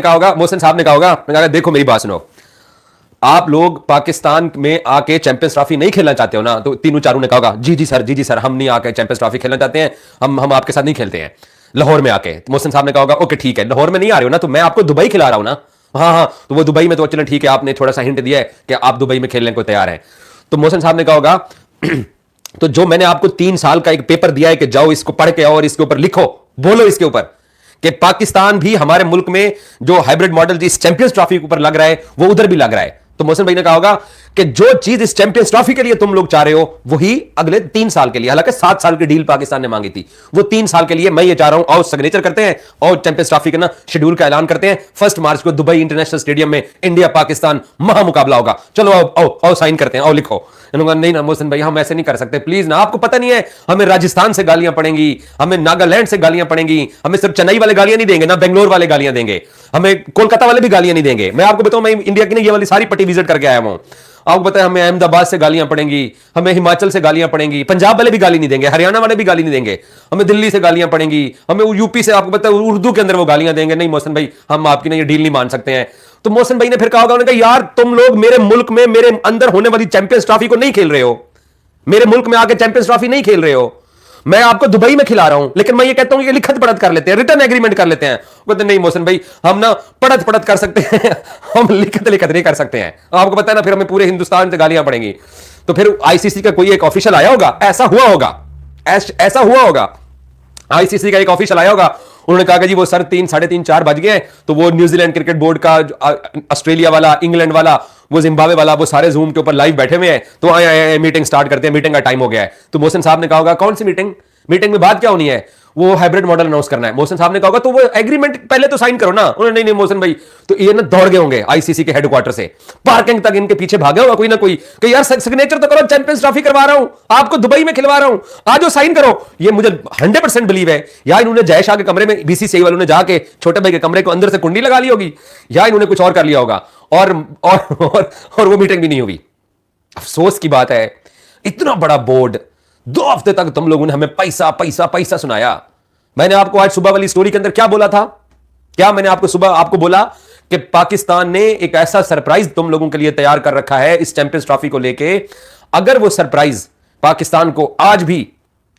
ने कहा होगा, देखो मेरी बात सुनो, आप लोग पाकिस्तान में आके चैंपियंस ट्रॉफी नहीं खेलना चाहते हो ना, तो तीनों चारों ने कहा जी जी सर हम नहीं आके चैंपियंस ट्रॉफी खेलना चाहते हैं, हम आपके साथ नहीं खेलते हैं लाहौर में आके। मोहसिन साहब ने कहा ओके ठीक है, लाहौर में नहीं आ रहे हो ना, तो मैं आपको दुबई खिला रहा हूं ना। हाँ, तो वो दुबई में तो चलो ठीक है, आपने थोड़ा सा हिंट दिया है कि आप दुबई में खेलने को तैयार हैं। तो मोहसिन साहब ने कहा होगा तो जो मैंने आपको 3 साल का एक पेपर दिया है कि जाओ इसको पढ़ के आओ और इसके ऊपर लिखो, बोलो इसके ऊपर कि पाकिस्तान भी हमारे मुल्क में जो हाइब्रिड मॉडल इस चैंपियंस ट्रॉफी के ऊपर लग रहा है वो उधर भी लग रहा है। तो मोहसिन भाई ने कहा होगा कि जो चीज इस चैंपियंस ट्रॉफी के लिए तुम लोग चाह रहे हो वही अगले 3 साल के लिए, हालांकि 7 साल की डील पाकिस्तान ने मांगी थी, वो 3 साल के लिए मैं ये चाह रहा हूं आओ सिग्नेचर करते हैं और चैंपियंस ट्रॉफी का ना शेड्यूल का ऐलान करते हैं। 1 मार्च को दुबई इंटरनेशनल स्टेडियम में इंडिया पाकिस्तान महामुकाबला होगा, चलो आओ साइन करते हैं, आओ लिखो। नहीं ना मोहसिन भाई हम ऐसे नहीं कर सकते, प्लीज ना, आपको पता नहीं है हमें राजस्थान से गालियां पड़ेंगी, हमें नागालैंड से गालियां पड़ेंगी, हमें सिर्फ चेन्नई वाले गालियां नहीं देंगे ना, बेंगलोर वाले गालियां देंगे, हमें कोलकाता वाले भी गालियां नहीं देंगे। मैं आपको बताऊं, मैं इंडिया की नहीं ये वाली सारी पट्टी विजिट करके आया हूं, आपको पता है हमें अहमदाबाद से गालियां पड़ेंगी, हमें हिमाचल से गालियां पड़ेंगी, पंजाब वाले भी गाली नहीं देंगे, हरियाणा वाले भी गाली नहीं देंगे, हमें दिल्ली से गालियां पड़ेंगी, हमें यूपी से आपको पता है उर्दू के अंदर वो गालियां देंगे। नहीं मोहसिन भाई हम आपकी ना ये डील नहीं मान सकते हैं। तो मोहसिन भाई ने फिर कहा होगा, उन्होंने कहा यार तुम लोग मेरे मुल्क में मेरे अंदर होने वाली चैंपियंस ट्रॉफी को नहीं खेल रहे हो, मेरे मुल्क में आके चैंपियंस ट्रॉफी नहीं खेल रहे हो, मैं आपको दुबई में खिला रहा हूं, लेकिन मैं ये कहता हूं कि लिखत पढ़त कर लेते हैं, रिटर्न एग्रीमेंट कर लेते हैं। कहते नहीं मोहसिन भाई हम ना पढ़त कर सकते हैं हम लिखत नहीं कर सकते हैं। आपको पता है ना फिर हमें पूरे हिंदुस्तान से गालियां पड़ेंगी। तो फिर आईसीसी का कोई एक ऑफिशियल आया होगा, ऐसा हुआ होगा आईसीसी का एक ऑफिशियल आया होगा, उन्होंने कहा कि जी वो सर 3, साढ़े 3, 4 बज गए, तो वो न्यूजीलैंड क्रिकेट बोर्ड का ऑस्ट्रेलिया वाला, इंग्लैंड वाला, वो जिम्बाब्वे वाला, वो सारे जूम के ऊपर लाइव बैठे हुए हैं, तो आए मीटिंग स्टार्ट करते हैं, मीटिंग का टाइम हो गया है। तो मोहसिन साहब ने कहा होगा कौन सी मीटिंग में बात क्या होनी है, वो हाइब्रिड मॉडल अनाउंस करना है। मोहसिन साहब ने कहा होगा तो वो एग्रीमेंट पहले तो साइन करो ना। उन्होंने नहीं मोहसिन भाई, तो ये ना दौड़ गए होंगे आईसीसी के हेडक्वार्टर से, पार्किंग तक इनके पीछे भागे होगा कोई ना कोई कि यार सिग्नेचर तो करो, चैंपियंस ट्रॉफी करवा रहा हूं, आपको दुबई में खिलवा रहा हूं, आज साइन करो। ये मुझे 100% बिलीव है, या इन्होंने जय शाह के कमरे में बीसीसीआई वालों ने जाके छोटे भाई के कमरे को अंदर से कुंडी लगा ली होगी, या इन्होंने कुछ और कर लिया होगा और वो मीटिंग भी नहीं होगी। अफसोस की बात है, इतना बड़ा बोर्ड, 2 हफ्ते तक तुम लोगों ने हमें पैसा सुनाया। मैंने आपको आज सुबह वाली स्टोरी के अंदर क्या बोला था, क्या मैंने आपको सुबह आपको बोला कि पाकिस्तान ने एक ऐसा सरप्राइज तुम लोगों के लिए तैयार कर रखा है इस चैंपियंस ट्रॉफी को लेके। अगर वो सरप्राइज पाकिस्तान को आज भी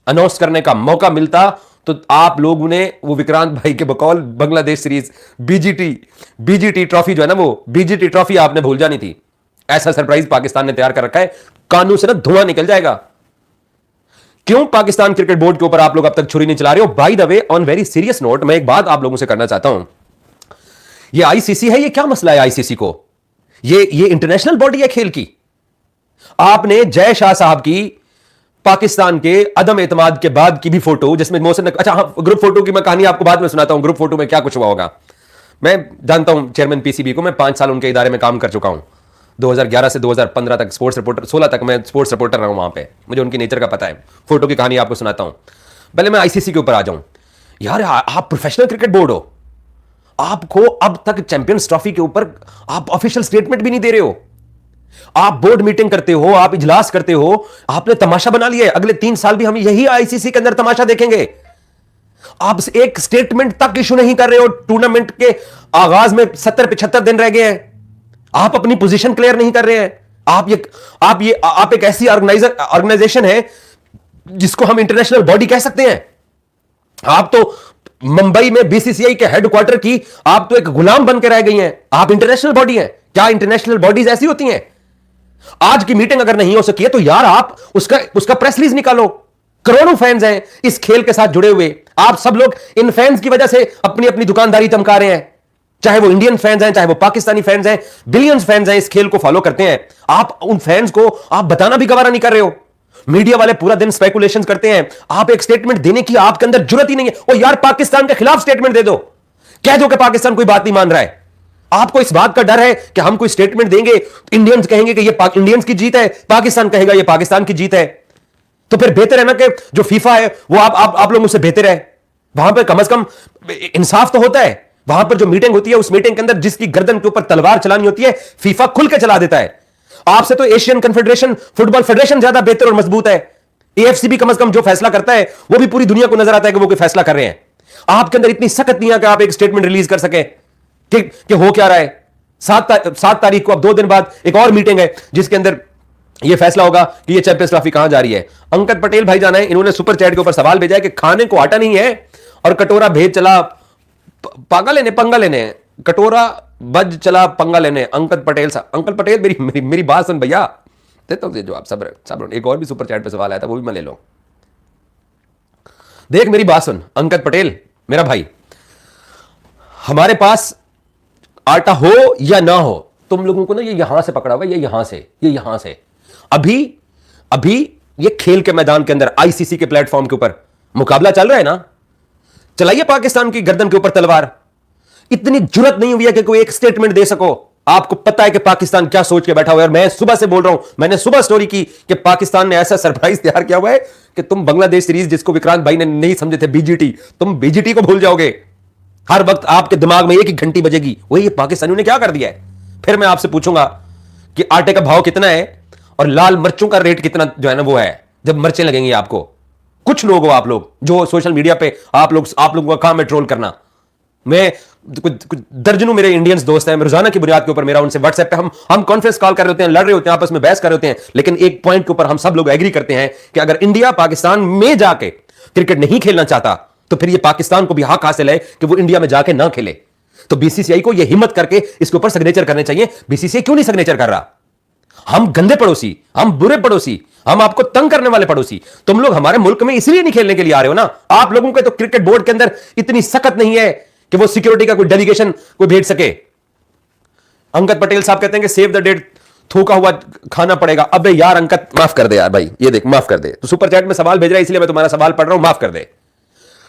अनाउंस करने का मौका मिलता तो आप लोगों ने वो विक्रांत भाई के बकौल बांग्लादेश सीरीज बीजीटी ट्रॉफी जो है ना, वो बीजीटी ट्रॉफी आपने भूल जानी थी। ऐसा सरप्राइज पाकिस्तान ने तैयार कर रखा है, कानून से ना धुआं निकल जाएगा। क्यों पाकिस्तान क्रिकेट बोर्ड के ऊपर आप लोग अब तक छुरी नहीं चला रहे हो? By the way, on very serious note, मैं एक बात आप लोगों से करना चाहता हूं। ये आईसीसी है, ये क्या मसला है आईसीसी को? ये इंटरनेशनल बॉडी है खेल की। आपने जय शाह साहब की पाकिस्तान के अदम एतमाद के बाद की भी फोटो, जिसमें मोहसिन, अच्छा हाँ, ग्रुप फोटो की मैं कहानी आपको बाद में सुनाता हूं, ग्रुप फोटो में क्या कुछ हुआ होगा। मैं जानता हूं चेयरमैन पीसीबी को, मैं 5 साल उनके इदारे में काम कर चुका हूं, 2011 से 2015 तक स्पोर्ट्स रिपोर्टर, 16 तक मैं स्पोर्ट्स रिपोर्टर रहा हूं वहां पे, मुझे उनकी नेचर का पता है। फोटो की कहानी आपको सुनाता हूं, पहले मैं आईसीसी के ऊपर आ जाऊं। यार आप प्रोफेशनल क्रिकेट बोर्ड हो, आपको अब तक चैंपियंस ट्रॉफी के ऊपर आप ऑफिशियल स्टेटमेंट भी नहीं दे रहे हो। आप बोर्ड मीटिंग करते हो, आप इजलास करते हो, आपने तमाशा बना लिया है। अगले 3 साल भी हम यही आईसीसी के अंदर तमाशा देखेंगे। आप एक स्टेटमेंट तक इशू नहीं कर रहे हो। टूर्नामेंट के आगाज में 70-75 दिन रह गए हैं, आप अपनी पोजीशन क्लियर नहीं कर रहे हैं। आप एक ऐसी ऑर्गेनाइजेशन है जिसको हम इंटरनेशनल बॉडी कह सकते हैं। आप तो मुंबई में बीसीसीआई के हेडक्वार्टर की आप तो एक गुलाम बन के रह गई हैं। आप इंटरनेशनल बॉडी हैं। क्या इंटरनेशनल बॉडीज ऐसी होती हैं? आज की मीटिंग अगर नहीं हो सकी है तो यार आप उसका प्रेस रिलीज निकालो। करोड़ों फैंस हैं इस खेल के साथ जुड़े हुए, आप सब लोग इन फैंस की वजह से अपनी अपनी दुकानदारी चमका रहे हैं, चाहे वो इंडियन फैंस हैं, चाहे वो पाकिस्तानी फैंस हैं, बिलियंस फैंस हैं इस खेल को फॉलो करते हैं। आप उन फैंस को आप बताना भी गवारा नहीं कर रहे हो। मीडिया वाले पूरा दिन स्पेकुलेशंस करते हैं, आप एक स्टेटमेंट देने की आपके अंदर जुर्रत ही नहीं है। ओ यार, पाकिस्तान के खिलाफ स्टेटमेंट दे दो, कह दो कि पाकिस्तान कोई बात नहीं मान रहा है। आपको इस बात का डर है कि हम कोई स्टेटमेंट देंगे, इंडियंस कहेंगे कि ये इंडियंस की जीत है, पाकिस्तान कहेगा ये पाकिस्तान की जीत है। तो फिर बेहतर है ना कि जो फीफा है वो आप लोग मुझसे बेहतर है। वहां पर कम से कम इंसाफ तो होता है। वहां पर जो मीटिंग होती है, उस मीटिंग के अंदर जिसकी गर्दन के ऊपर तलवार चलानी होती है, फीफा खुल के चला देता है। आपसे तो एशियन कन्फेडरेशन फुटबॉल फेडरेशन ज्यादा बेहतर और मजबूत है। एएफसी भी कम से कम जो फैसला करता है वो भी पूरी दुनिया को नजर आता है कि वो कोई फैसला कर रहे हैं। आपके अंदर इतनी सख्त नहीं है कि आप एक स्टेटमेंट रिलीज कर सके कि हो क्या रहा है। 7 तारीख को अब 2 दिन बाद एक और मीटिंग है जिसके अंदर यह फैसला होगा कि यह चैंपियंस ट्रॉफी कहां जा रही है। अंकित पटेल भाई जाना है, इन्होंने सुपर चैट के ऊपर सवाल भेजा है कि खाने को आटा नहीं है और कटोरा भेज चला पंगा लेने, कटोरा बज चला पंगा लेने। अंकित पटेल साहब, अंकित पटेल मेरी बात सुन भैया, देता हूं जवाब। सब एक और भी सुपर चैट पे सवाल आया था, वो भी मैं ले लूं। देख मेरी बात सुन अंकित पटेल मेरा भाई, हमारे पास आटा हो या ना हो, तुम लोगों को ना ये यहां से पकड़ा हुआ, ये यहां से अभी ये खेल के मैदान के अंदर आईसीसी के प्लेटफॉर्म के ऊपर मुकाबला चल रहा है ना, चलाइए पाकिस्तान की गर्दन के ऊपर तलवार। इतनी जुर्रत नहीं हुई है कि कोई एक स्टेटमेंट दे सको। आपको पता है कि पाकिस्तान क्या सोच के बैठा हुआ है, और मैं सुबह से बोल रहा हूं, मैंने सुबह स्टोरी की कि पाकिस्तान ने ऐसा सरप्राइज तैयार किया हुआ है कि तुम बांग्लादेश सीरीज जिसको विक्रांत भाई ने नहीं समझे थे बीजीटी, तुम बीजीटी को भूल जाओगे। हर वक्त आपके दिमाग में एक ही घंटी बजेगी, वही पाकिस्तानियों ने क्या कर दिया है। फिर मैं आपसे पूछूंगा कि आटे का भाव कितना है और लाल मिर्चों का रेट कितना जो है ना वो है, जब मिर्चें लगेंगी आपको। कुछ लोग हो आप लोग जो सोशल मीडिया पे आप लोगों का काम है ट्रोल करना। मैं कुछ दर्जनों मेरे इंडियंस दोस्त हैं, रोजाना की बुनियाद के ऊपर मेरा उनसे व्हाट्सएप पे हम कॉन्फ्रेंस कॉल कर रहे होते हैं, लड़ रहे होते हैं, आपस में बहस कर रहे होते हैं, लेकिन एक पॉइंट के ऊपर हम सब लोग एग्री करते हैं कि अगर इंडिया पाकिस्तान में जाके क्रिकेट नहीं खेलना चाहता तो फिर ये पाकिस्तान को भी हक हासिल है कि वो इंडिया में जाके ना खेले। तो बीसीसीआई को यह हिम्मत करके इसके ऊपर सिग्नेचर करने चाहिए। बीसीसीआई क्यों नहीं सिग्नेचर कर रहा? हम गंदे पड़ोसी, हम बुरे पड़ोसी, हम आपको तंग करने वाले पड़ोसी। तुम लोग हमारे मुल्क में इसलिए नहीं खेलने के लिए आ रहे हो ना। आप लोगों के तो क्रिकेट बोर्ड के अंदर इतनी सख्त नहीं है कि वो सिक्योरिटी का कोई डेलीगेशन कोई भेज सके। अंकित पटेल साहब कहते हैं कि सेव द डेट थूका हुआ खाना पड़ेगा। अबे यार अंकित माफ कर दे यार भाई, ये देख माफ कर दे, तो सुपर चैट में सवाल भेज रहा है इसलिए मैं तुम्हारा सवाल पढ़ रहा हूं, माफ कर दे।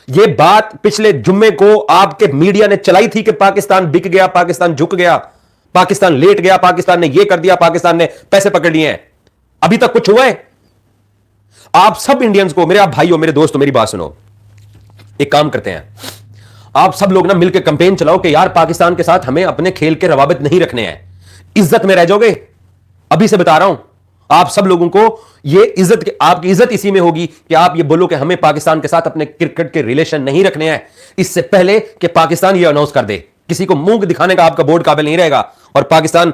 ये बात पिछले जुम्मे को आपके मीडिया ने चलाई थी कि पाकिस्तान बिक गया, पाकिस्तान झुक गया, पाकिस्तान लेट गया, पाकिस्तान ने यह कर दिया, पाकिस्तान ने पैसे पकड़ लिए हैं। अभी तक कुछ हुआ है? आप सब इंडियंस को, मेरे आप भाइयों, मेरे दोस्तों, मेरी बात सुनो। एक काम करते हैं, आप सब लोग ना मिलकर कैंपेन चलाओ कि यार पाकिस्तान के साथ हमें अपने खेल के रवाबित नहीं रखने हैं। इज्जत में रह जाओगे, अभी से बता रहा हूं। आप सब लोगों को ये इज्जत, आपकी इज्जत इसी में होगी कि आप ये बोलो कि हमें पाकिस्तान के साथ अपने क्रिकेट के रिलेशन नहीं रखने हैं, इससे पहले कि पाकिस्तान ये अनाउंस कर दे। किसी को मुंह दिखाने का आपका बोर्ड काबिल नहीं रहेगा, और पाकिस्तान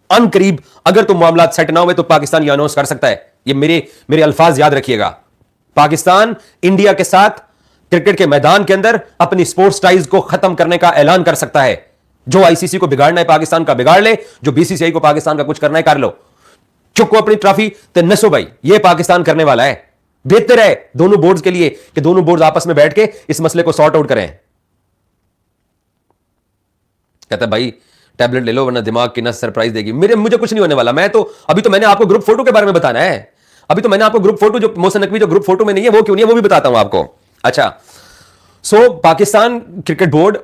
अनकरीब अगर तो मामला सेट ना हुए तो पाकिस्तान ये अनाउंस कर सकता है। ये मेरे अल्फाज याद रखिएगा। पाकिस्तान इंडिया के साथ क्रिकेट के मैदान के अंदर अपनी स्पोर्ट्स टाइज को खत्म करने का ऐलान कर सकता है। जो आईसीसी को बिगाड़ना है पाकिस्तान का बिगाड़ ले, जो बीसीसीआई को पाकिस्तान का कुछ करना है कर लो। चुको अपनी ट्रॉफी ते नसो भाई, ये पाकिस्तान करने वाला है। बेहतर है दोनों बोर्ड्स के लिए कि दोनों बोर्ड्स आपस में बैठ के इस मसले को सॉर्ट आउट करें। कहता है भाई टैबलेट ले लो वरना दिमाग की नस सरप्राइज देगी। मुझे कुछ नहीं होने वाला। मैं तो अभी तो मैंने आपको ग्रुप फोटो के बारे में बताना है। अभी तो मैंने आपको ग्रुप फोटो, जो मोहसिन नकवी जो ग्रुप फोटो में नहीं है वो क्यों नहीं है वो भी बताता हूं आपको। अच्छा, so Pakistan cricket board,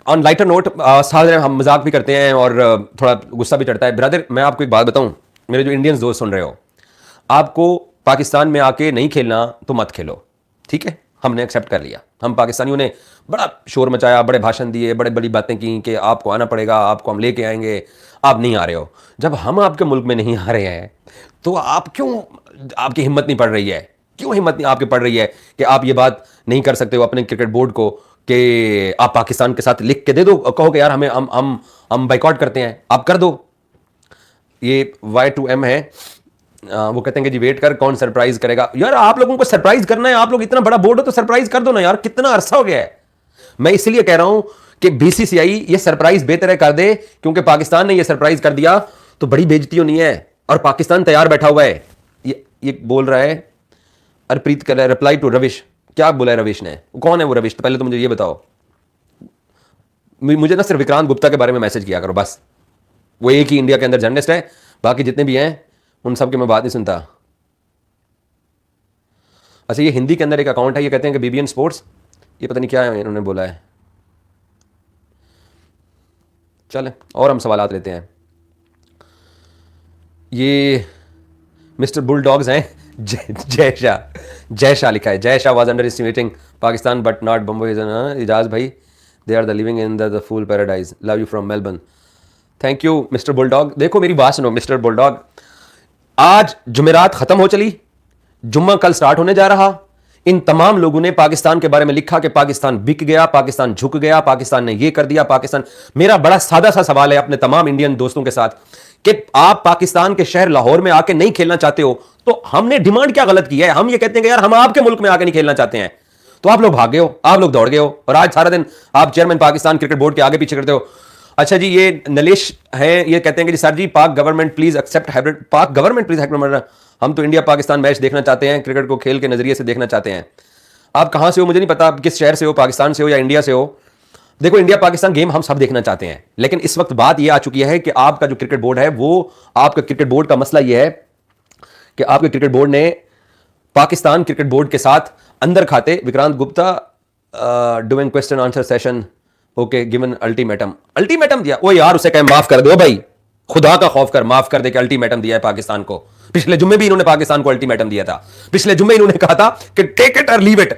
on lighter note, साथ हम मजाक भी करते हैं और थोड़ा गुस्सा भी चढ़ता है। ब्रदर मैं आपको एक बात बताऊं, मेरे जो इंडियंस दोस्त सुन रहे हो, आपको पाकिस्तान में आके नहीं खेलना तो मत खेलो, ठीक है? हमने एक्सेप्ट कर लिया। हम पाकिस्तानियों ने बड़ा शोर मचाया, बड़े भाषण दिए, बड़े बड़ी बातें की कि आपको आना पड़ेगा, आपको हम लेके आएंगे, आप नहीं आ रहे हो। जब हम आपके मुल्क में नहीं आ रहे हैं तो आप क्यों, आपकी हिम्मत नहीं पड़ रही है? क्यों हिम्मत नहीं आपकी पड़ रही है कि आप ये बात नहीं कर सकते हो अपने क्रिकेट बोर्ड को कि आप पाकिस्तान के साथ लिख के दे दो, कहो कि यार हमें हम बाइकआउट करते हैं, आप कर दो। ये Y2M है, वो कहते हैं कि जी वेट कर, कौन सरप्राइज करेगा। यार आप लोगों को सरप्राइज करना है, आप लोग इतना बड़ा बोर्ड हो तो सरप्राइज कर दो ना यार, कितना अरसा हो गया है। मैं इसलिए कह रहा हूं कि बीसीसीआई ये सरप्राइज बेहतर कर दे, क्योंकि पाकिस्तान ने ये सरप्राइज कर दिया तो बड़ी बेइज्जती होनी है, और पाकिस्तान तैयार बैठा हुआ है। ये बोल रहा है हरप्रीत कर रिप्लाई टू रविश। क्या बोला है रविश ने? कौन है वो रविश? तो पहले तो मुझे ये बताओ। मुझे ना सिर्फ विक्रांत गुप्ता के बारे में मैसेज किया करो बस। वो एक ही इंडिया के अंदर जर्नलिस्ट है, बाकी जितने भी हैं उन सब की मैं बात नहीं सुनता। अच्छा, ये हिंदी के अंदर एक अकाउंट है, ये कहते हैं कि BBN स्पोर्ट्स, ये पता नहीं क्या है इन्होंने बोला है। चलें और हम सवालात लेते हैं। ये मिस्टर बुलडॉग्स हैं, जय शाह लिखा है। Jay Shah was underestimating Pakistan but not Bombay. Ijaz भाई, they are the living in the fool paradise, love you from Melbourne. Thank you mister bulldog. देखो मेरी बात सुनो मिस्टर बुलडॉग, आज जुमेरात खत्म हो चली, जुम्मा कल स्टार्ट होने जा रहा। इन तमाम लोगों ने पाकिस्तान के बारे में लिखा कि पाकिस्तान बिक गया, पाकिस्तान झुक गया, पाकिस्तान ने यह कर दिया, पाकिस्तान। मेरा बड़ा सादा सा सवाल है अपने तमाम इंडियन दोस्तों के साथ कि आप पाकिस्तान के शहर लाहौर में आके नहीं खेलना चाहते हो, तो हमने डिमांड क्या गलत की है? हम ये कहते हैं कि यार हम आपके मुल्क में आके नहीं खेलना चाहते हैं, तो आप लोग भाग गए हो, आप लोग दौड़ गए हो, और आज सारा दिन आप चेयरमैन पाकिस्तान क्रिकेट बोर्ड के आगे पीछे करते हो। अच्छा जी, ये नलेश है, ये कहते हैं कि जी सर जी पाक गवर्नमेंट प्लीज एक्सेप्ट हाइब्रिड, पाक गवर्नमेंट प्लीज एक्सेप्ट, हम तो इंडिया पाकिस्तान मैच देखना चाहते हैं, क्रिकेट को खेल के नजरिए से देखना चाहते हैं। आप कहां से हो मुझे नहीं पता, किस शहर से हो, पाकिस्तान से हो या इंडिया से हो। देखो, इंडिया पाकिस्तान गेम हम सब देखना चाहते हैं, लेकिन इस वक्त बात यह आ चुकी है कि आपका जो क्रिकेट बोर्ड है, वो आपका क्रिकेट बोर्ड का मसला यह है कि आपके क्रिकेट बोर्ड ने पाकिस्तान क्रिकेट बोर्ड के साथ अंदर खाते Vikrant Gupta doing question answer session, okay given ultimatum दिया। ओ यार, उसे कहे माफ कर दो भाई, खुदा का खौफ कर, माफ कर दे कि अल्टीमेटम दिया है पाकिस्तान को। पिछले जुम्मे भी इन्होंने पाकिस्तान को अल्टीमेटम दिया था, पिछले जुम्मे इन्होंने कहा था कि टेक इट और लीव इट।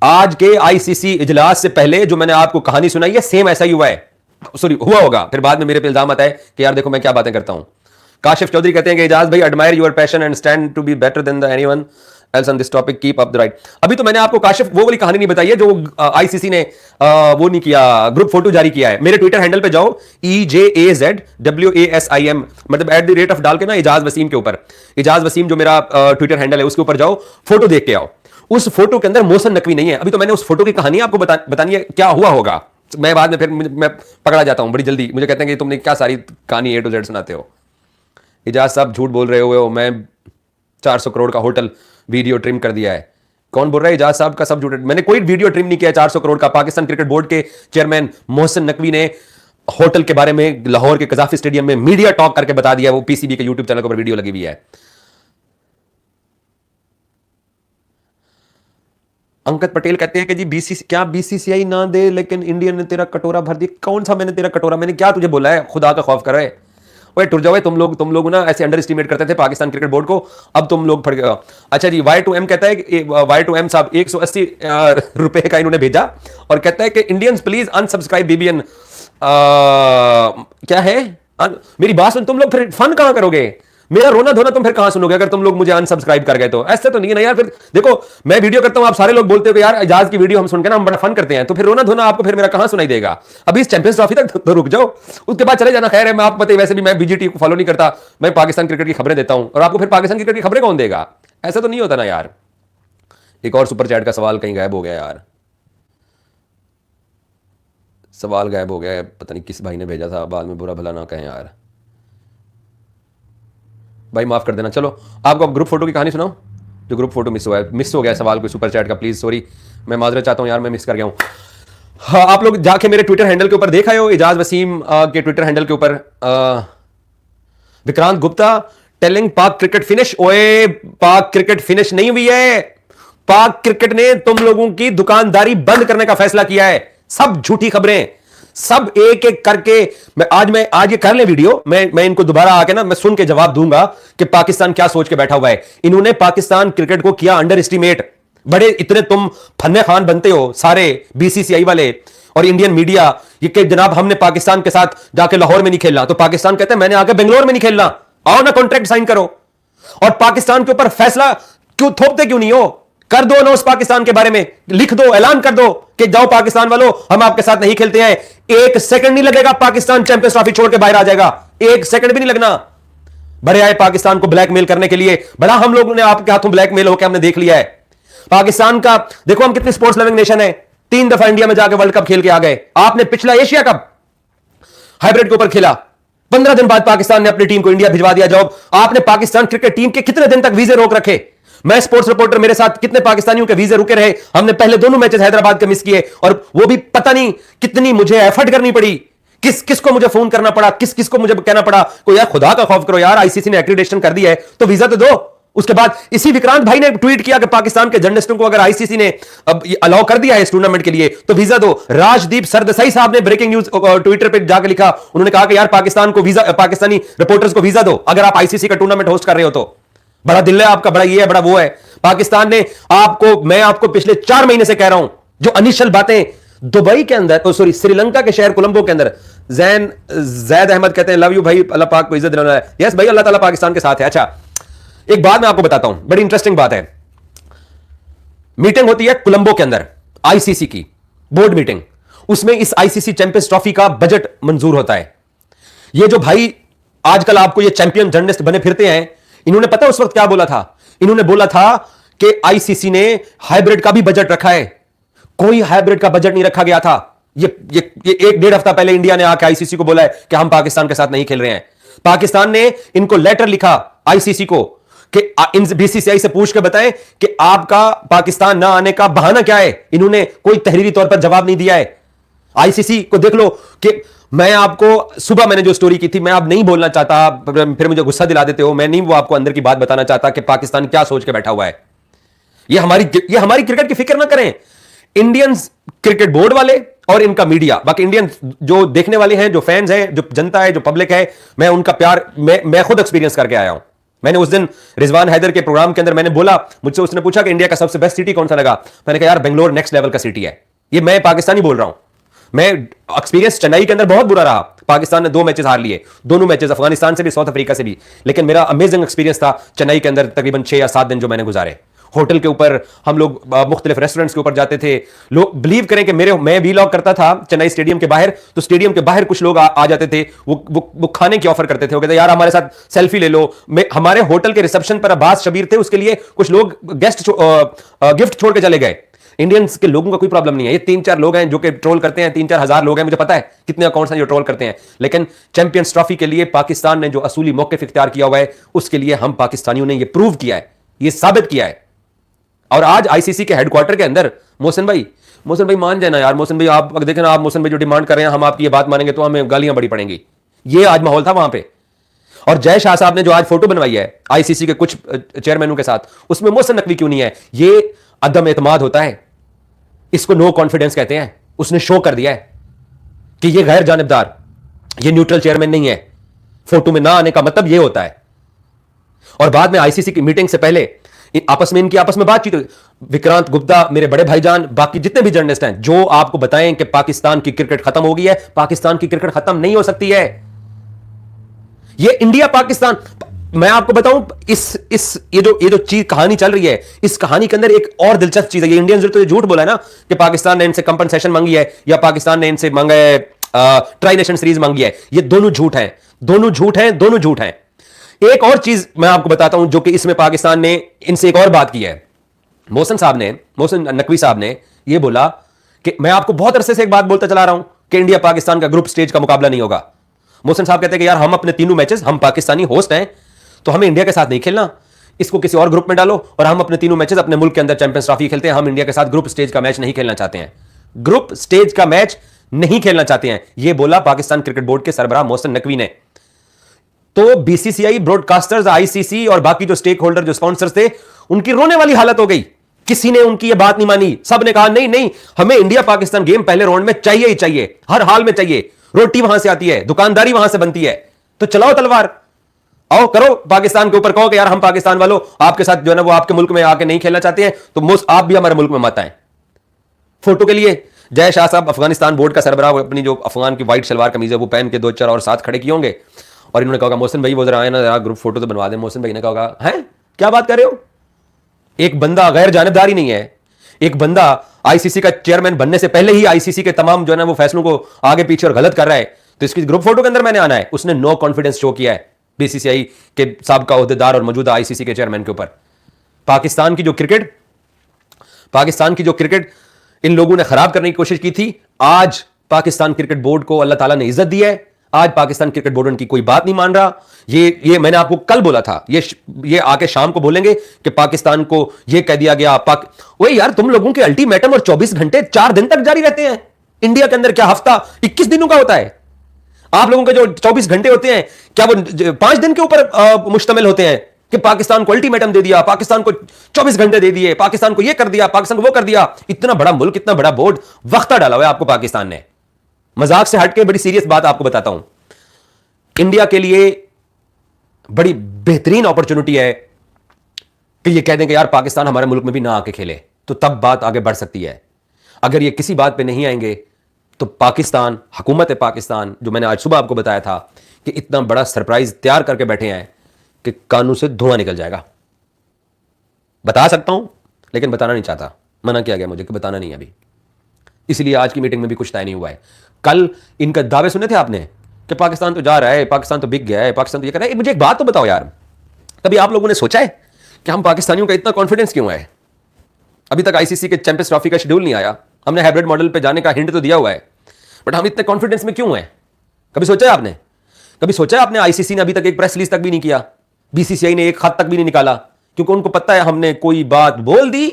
आज के आईसीसी इजलास से पहले जो मैंने आपको कहानी सुनाई है, सेम ऐसा ही हुआ है, सॉरी हुआ होगा, फिर बाद में मेरे पे इल्जाम आता है कि यार देखो मैं क्या बातें करता हूं। काशिफ चौधरी कहते हैं कि एजाज भाई admire your passion and stand to be better than anyone else on this topic, keep up the right. अभी तो मैंने आपको काशिफ वो वाली कहानी नहीं बताई है जो आईसीसी ने वो नहीं किया, ग्रुप फोटो जारी किया है। मेरे ट्विटर हैंडल पे जाओ, EJAZWASIM, मतलब @ डाल के ना इजाज वसीम के ऊपर, इजाज वसीम जो मेरा ट्विटर हैंडल है उसके ऊपर जाओ, फोटो देख के आओ। उस फोटो के अंदर मोहसिन नकवी नहीं है। अभी तो मैंने उस फोटो की कहानी आपको बतानी है क्या हुआ होगा, मैं बाद में फिर मैं पकड़ा जाता हूं बड़ी जल्दी, मुझे कहते हैं कि तुमने क्या सारी कहानी A to Z सुनाते हो। इजाज साहब झूठ बोल रहे हो, मैं 400 करोड़ का होटल वीडियो ट्रिम कर दिया है। कौन बोल रहा है? इजाज साहब का सब झूठ। मैंने कोई वीडियो ट्रिम नहीं किया 400 करोड़ का। पाकिस्तान क्रिकेट बोर्ड के चेयरमैन मोहसिन नकवी ने होटल के बारे में लाहौर के कजाफी स्टेडियम में मीडिया टॉक करके बता दिया, वो पीसीबी के यूट्यूब चैनल पर वीडियो लगी हुई है। अंकित पटेल कहते हैं कि जी बीसीसीआई ना दे लेकिन इंडियन ने तेरा कटोरा भर दिया। कौन सा मैंने तेरा कटोरा, मैंने क्या तुझे बोला है? खुदा का खौफ करे, ओए टुर जाओ, तुम लोग ना ऐसे अंडर एस्टिमेट करते थे पाकिस्तान क्रिकेट बोर्ड को, अब तुम लोग फट गए। अच्छा जी, Y2M कहता है कि Y2M साहब 180 रुपए का इन्होंने भेजा और कहता है कि इंडियंस प्लीज अनसब्सक्राइब BBN। क्या है मेरी बात सुन, तुम लोग फिर फन कहां करोगे? मेरा रोना धोना तुम फिर कहां सुनोगे अगर तुम लोग मुझे अनसब्सक्राइब कर गए तो? ऐसे तो नहीं है ना यार। फिर देखो मैं वीडियो करता हूं, आप सारे लोग बोलते हो कि यार इजाज की वीडियो हम सुन के ना हम बड़ा फन करते हैं, तो फिर रोना धोना आपको फिर मेरा कहां सुनाई देगा? अभी इस चैंपियंस ट्रॉफी तक तो रुक जाओ, उसके बाद चले जाना। खैर है, मैं आपको पता है वैसे भी मैं BGT को फॉलो नहीं करता, मैं पाकिस्तान क्रिकेट की खबरें देता हूं, और आपको फिर पाकिस्तान क्रिकेट की खबरें कौन देगा? ऐसा तो नहीं होता ना यार। एक और सुपर चैट का सवाल कहीं गायब हो गया यार, सवाल गायब हो गया, पता नहीं किस भाई ने भेजा था, बाद में बुरा भला ना कहें यार, भाई माफ कर देना। चलो आपको ग्रुप फोटो की कहानी सुनाऊं, जो ग्रुप फोटो मिस हो गया सवाल कोई सुपर चैट का, प्लीज सॉरी, मैं माजरत चाहता हूं यार, मैं मिस कर गया हूं। हाँ, आप लोग जाके मेरे ट्विटर हैंडल के ऊपर देखा हो, इजाज वसीम के ट्विटर हैंडल के ऊपर विक्रांत गुप्ता टेलिंग पाक क्रिकेट फिनिश। ओए पाक क्रिकेट फिनिश नहीं हुई है, पाक क्रिकेट ने तुम लोगों की दुकानदारी बंद करने का फैसला किया है। सब झूठी खबरें, सब एक एक करके मैं आज ये कर ले वीडियो, मैं इनको दोबारा आके ना मैं सुन के जवाब दूंगा कि पाकिस्तान क्या सोच के बैठा हुआ है। इन्होंने पाकिस्तान क्रिकेट को किया अंडर एस्टिमेट। बड़े इतने तुम फन्ने खान बनते हो सारे BCCI वाले और इंडियन मीडिया, ये कि जनाब हमने पाकिस्तान के साथ जाके लाहौर में नहीं खेलना, तो पाकिस्तान कहते हैं मैंने आके बेंगलोर में नहीं खेलना, आओ ना कॉन्ट्रैक्ट साइन करो। और पाकिस्तान के ऊपर फैसला क्यों थोपते क्यों नहीं हो? कर दो अनाउंस पाकिस्तान के बारे में, लिख दो, ऐलान कर दो कि जाओ पाकिस्तान वालों हम आपके साथ नहीं खेलते हैं। एक सेकंड नहीं लगेगा, पाकिस्तान चैंपियंस ट्रॉफी छोड़ के बाहर आ जाएगा, एक सेकंड भी नहीं लगना। बड़े आए पाकिस्तान को ब्लैकमेल करने के लिए, बड़ा हम लोगों ने आपके हाथों ब्लैकमेल होकर हमने देख लिया है। पाकिस्तान का देखो हम कितने स्पोर्ट्स लविंग नेशन है, 3 दफा इंडिया में जाकर वर्ल्ड कप खेल के आ गए। आपने पिछला एशिया कप हाइब्रिड के ऊपर खेला, 15 दिन बाद पाकिस्तान ने अपनी टीम को इंडिया भिजवा दिया जॉब। आपने पाकिस्तान क्रिकेट टीम के कितने दिन तक वीजे रोक रखे? मैं स्पोर्ट्स रिपोर्टर, मेरे साथ कितने पाकिस्तानियों के वीजे रुके रहे। हमने पहले दोनों मैचेस हैदराबाद के मिस किए, और वो भी पता नहीं कितनी मुझे एफर्ट करनी पड़ी, किस को मुझे फोन करना पड़ा, किस को मुझे कहना पड़ा को यार खुदा का खौफ करो यार, आईसीसी ने एक्रीडेशन कर दिया है तो वीजा तो दो। उसके बाद इसी विक्रांत भाई ने ट्वीट किया कि पाकिस्तान के जर्नलिस्टों को अगर आईसीसी ने अब अलाउ कर दिया है इस टूर्नामेंट के लिए तो वीजा दो। राजदीप सरदेसाई साहब ने ब्रेकिंग न्यूज ट्विटर पे जाकर लिखा, उन्होंने कहा कि यार पाकिस्तान को वीजा, पाकिस्तानी रिपोर्टर्स को वीजा दो अगर आप आईसीसी का टूर्नामेंट होस्ट कर रहे हो तो। बड़ा दिल है आपका, बड़ा ये है, बड़ा वो है। पाकिस्तान ने आपको, मैं आपको पिछले 4 महीने से कह रहा हूं, जो अनिशल बातें दुबई के अंदर, सॉरी श्रीलंका के शहर कोलंबो के अंदर, जैद अहमद कहते हैं लव यू भाई, अल्लाह पाक को इज्जत दिलाना है। यस भाई, अल्लाह ताला पाकिस्तान के साथ है। अच्छा एक बात मैं आपको बताता हूं, बड़ी इंटरेस्टिंग बात है। मीटिंग होती है कोलंबो के अंदर, आईसीसी की बोर्ड मीटिंग। उसमें इस आईसीसी चैंपियंस ट्रॉफी का बजट मंजूर होता है। ये जो भाई आजकल आपको ये चैंपियन जर्नलिस्ट बने फिरते हैं, इन्होंने पता उस वक्त क्या बोला था? इन्होंने बोला था कि आईसीसी ने हाइब्रिड का भी बजट रखा है। कोई हाइब्रिड का बजट नहीं रखा गया था। ये 1-1.5 हफ्ता पहले इंडिया ने आके आईसीसी को बोला है कि हम पाकिस्तान के साथ नहीं खेल रहे हैं। पाकिस्तान ने इनको लेटर लिखा आईसीसी को कि इन बीसीसीआई से पूछ के बताएं कि आपका पाकिस्तान ना आने का बहाना क्या है। इन्होंने कोई तहरीरी तौर पर जवाब नहीं दिया है। आईसीसी को देख लो कि मैं आपको सुबह मैंने जो स्टोरी की थी, मैं अब नहीं बोलना चाहता, फिर मुझे गुस्सा दिला देते हो। मैं नहीं वो आपको अंदर की बात बताना चाहता कि पाकिस्तान क्या सोच के बैठा हुआ है। ये हमारी क्रिकेट की फिक्र ना करें इंडियन क्रिकेट बोर्ड वाले और इनका मीडिया। बाकी इंडियन जो देखने वाले हैं, जो फैंस हैं, जो जनता है, जो पब्लिक है, मैं उनका प्यार मैं खुद एक्सपीरियंस करके आया हूं। मैंने उस दिन रिजवान हैदर के प्रोग्राम के अंदर मैंने बोला, मुझसे उसने पूछा कि इंडिया का सबसे बेस्ट सिटी कौन सा लगा। मैंने कहा यार बेंगलोर नेक्स्ट लेवल का सिटी है। ये मैं पाकिस्तानी बोल रहा हूं। मैं एक्सपीरियंस चेन्नई के अंदर बहुत बुरा रहा। पाकिस्तान ने 2 मैचेस हार लिए, दोनों मैचेस अफगानिस्तान से भी, साउथ अफ्रीका से भी। लेकिन मेरा अमेजिंग एक्सपीरियंस था चेन्नई के अंदर। तकरीबन 6 या 7 दिन जो मैंने गुजारे होटल के ऊपर, हम लोग मुख्तलिफ रेस्टोरेंट्स के ऊपर जाते थे। लोग बिलीव करें कि मैं वीलॉग करता था चेन्नई स्टेडियम के बाहर, तो स्टेडियम के बाहर कुछ लोग आ जाते थे। वो खाने की ऑफर करते थे। वो कहते यार हमारे साथ सेल्फी ले लो। हमारे होटल के रिसेप्शन पर अब्बास शबीर थे, उसके लिए कुछ लोग गेस्ट गिफ्ट छोड़ के चले गए। इंडियंस के लोगों का कोई प्रॉब्लम नहीं है। ये 3-4 लोग हैं जो कि ट्रोल करते हैं, 3-4 हजार लोग हैं, मुझे पता है कितने अकाउंट्स हैं जो ट्रोल करते हैं। लेकिन चैंपियंस ट्रॉफी के लिए पाकिस्तान ने जो असूली मौके इख्तियार किया हुआ है, उसके लिए हम पाकिस्तानियों ने यह प्रूव किया है, यह साबित किया है। और आज आईसीसी के हेडक्वार्टर के अंदर मोहसिन भाई मान जाए ना यार। मोहसिन भाई आप देखें ना, आप मोहसिन भाई जो डिमांड कर रहे हैं, हम आपकी ये बात मानेंगे तो हमें गालियां बड़ी पड़ेंगी। ये आज माहौल था वहां पे। और जय शाह साहब ने जो आज फोटो बनवाई है आईसीसी के कुछ चेयरमैनों के साथ, उसमें मोहसिन नकवी क्यों नहीं है? ये अदम एतमाद होता है, इसको नो कॉन्फिडेंस कहते हैं। उसने शो कर दिया है कि ये गैर जानिबदार, ये न्यूट्रल चेयरमैन नहीं है। फोटो में ना आने का मतलब ये होता है। और बाद में आईसीसी की मीटिंग से पहले आपस में बातचीत हुई। विक्रांत गुप्ता, मेरे बड़े भाईजान, बाकी जितने भी जर्नलिस्ट हैं, जो आपको बताएं कि पाकिस्तान की क्रिकेट खत्म हो गई है। पाकिस्तान की क्रिकेट खत्म नहीं हो सकती है। ये इंडिया पाकिस्तान, मैं आपको बताऊं, ये जो चीज कहानी चल रही है, इस कहानी के अंदर एक और दिलचस्प चीज है। ये इंडियंस तो ये झूठ बोला है ना कि पाकिस्तान ने इनसे कंपनसेशन मांगी है या पाकिस्तान ने इनसे मांगा है ट्राई नेशन सीरीज मांगी है। ये दोनों झूठ हैं, दोनों झूठ हैं। एक और चीज मैं आपको बताता हूं जो कि इसमें पाकिस्तान ने इनसे एक और बात की है। मोहसिन नकवी साहब ने यह बोला कि मैं आपको बहुत अरसे से एक बात बोलता चला रहा हूं कि इंडिया पाकिस्तान का ग्रुप स्टेज का मुकाबला नहीं होगा। मोहसिन साहब कहते हैं कि यार हम अपने तीनों मैचेस, हम पाकिस्तानी होस्ट हैं, तो हमें इंडिया के साथ नहीं खेलना, इसको किसी और ग्रुप में डालो और हम अपने तीनों मैचेस अपने मुल्क के अंदर चैंपियंस ट्रॉफी खेलते हैं। हम इंडिया के साथ ग्रुप स्टेज का मैच नहीं खेलना चाहते हैं, ग्रुप स्टेज का मैच नहीं खेलना चाहते हैं। यह बोला पाकिस्तान क्रिकेट बोर्ड के सरबराह मोहसिन नकवी ने। तो बीसीसीआई, ब्रॉडकास्टर्स, आईसीसी और बाकी जो स्टेक होल्डर, जो स्पॉन्सर्स थे, उनकी रोने वाली हालत हो गई। किसी ने उनकी यह बात नहीं मानी। सब ने कहा नहीं, हमें इंडिया पाकिस्तान गेम पहले राउंड में चाहिए ही चाहिए, हर हाल में चाहिए। रोटी वहां से आती है, दुकानदारी वहां से बनती है, तो चलाओ तलवार, आओ करो पाकिस्तान के ऊपर। कहो कि यार हम पाकिस्तान वालों आपके साथ जो है ना वो आपके मुल्क में आके नहीं खेलना चाहते हैं, तो आप भी हमारे मुल्क में मत आए। फोटो के लिए जय शाह साहब, अफगानिस्तान बोर्ड का सरबराह, अपनी जो अफगान की व्हाइट सलवार कमीज है वो पहन के 2-4 और साथ खड़े किए होंगे और इन्होंने कहा मोहसिन भाई वो जरा आए ना, जरा ग्रुप फोटो तो बनवा दें। मोहसिन भाई ने कहा है क्या बात कर रहे हो? एक बंदा गैर जानिबदार ही नहीं है, एक बंदा आईसीसी का चेयरमैन बनने से पहले ही आईसीसी के तमाम जो है ना वो फैसलों को आगे पीछे और गलत कर रहा है, तो इसकी ग्रुप फोटो के अंदर मैंने आना है। उसने नो कॉन्फिडेंस शो किया है बीसीसीआई के साबका ओहदेदार और मौजूदा आईसीसी के चेयरमैन के ऊपर। पाकिस्तान की जो क्रिकेट इन लोगों ने खराब करने की कोशिश की थी, आज पाकिस्तान क्रिकेट बोर्ड को अल्लाह ताला ने इज्जत दी है। आज पाकिस्तान क्रिकेट बोर्ड उनकी कोई बात नहीं मान रहा। ये मैंने आपको कल बोला था, ये आके शाम को बोलेंगे कि पाकिस्तान को ये कह दिया गया। वही यार, तुम लोगों के अल्टीमेटम और 24 घंटे 4 दिन तक जारी रहते हैं। इंडिया के अंदर क्या हफ्ता 21 दिनों का होता है? आप लोगों के जो 24 घंटे होते हैं क्या वो 5 दिन के ऊपर मुश्तमिल होते हैं कि पाकिस्तान को अल्टीमेटम दे दिया, पाकिस्तान को 24 घंटे दे दिए, पाकिस्तान को ये कर दिया, पाकिस्तान को वो कर दिया। इतना बड़ा मुल्क, इतना बड़ा बोर्ड, वक्ता डाला हुआ है आपको पाकिस्तान ने। मजाक से हटके बड़ी सीरियस बात आपको बताता हूं, इंडिया के लिए बड़ी बेहतरीन अपॉर्चुनिटी है कि ये कह दें कि यार पाकिस्तान हमारे मुल्क में भी ना आके खेले, तो तब बात आगे बढ़ सकती है। अगर ये किसी बात पे नहीं आएंगे तो पाकिस्तान, हुकूमत पाकिस्तान, जो मैंने आज सुबह आपको बताया था कि इतना बड़ा सरप्राइज तैयार करके बैठे हैं कि कानून से धुआं निकल जाएगा। बता सकता हूं लेकिन बताना नहीं चाहता। मना किया गया मुझे कि बताना नहीं है अभी, इसलिए आज की मीटिंग में भी कुछ तय नहीं हुआ है। कल इनका दावे सुने थे आपने कि पाकिस्तान तो जा रहा है, पाकिस्तान तो बिक गया है, पाकिस्तान तो ये कर रहा है। मुझे एक बात तो बताओ यार, कभी आप लोगों ने सोचा है कि हम पाकिस्तानियों का इतना कॉन्फिडेंस क्यों है? अभी तक आईसीसी के चैंपियंस ट्रॉफी का शेड्यूल नहीं आया, हमने हाइब्रिड मॉडल पे जाने का हिंट तो दिया हुआ है, बट हम इतने कॉन्फिडेंस में क्यों हैं? कभी सोचा है आपने? कभी सोचा है आपने? आईसीसी ने अभी तक एक प्रेस रिलीज तक भी नहीं किया, बीसीसीआई ने एक खत तक भी नहीं निकाला, क्योंकि उनको पता है हमने कोई बात बोल दी,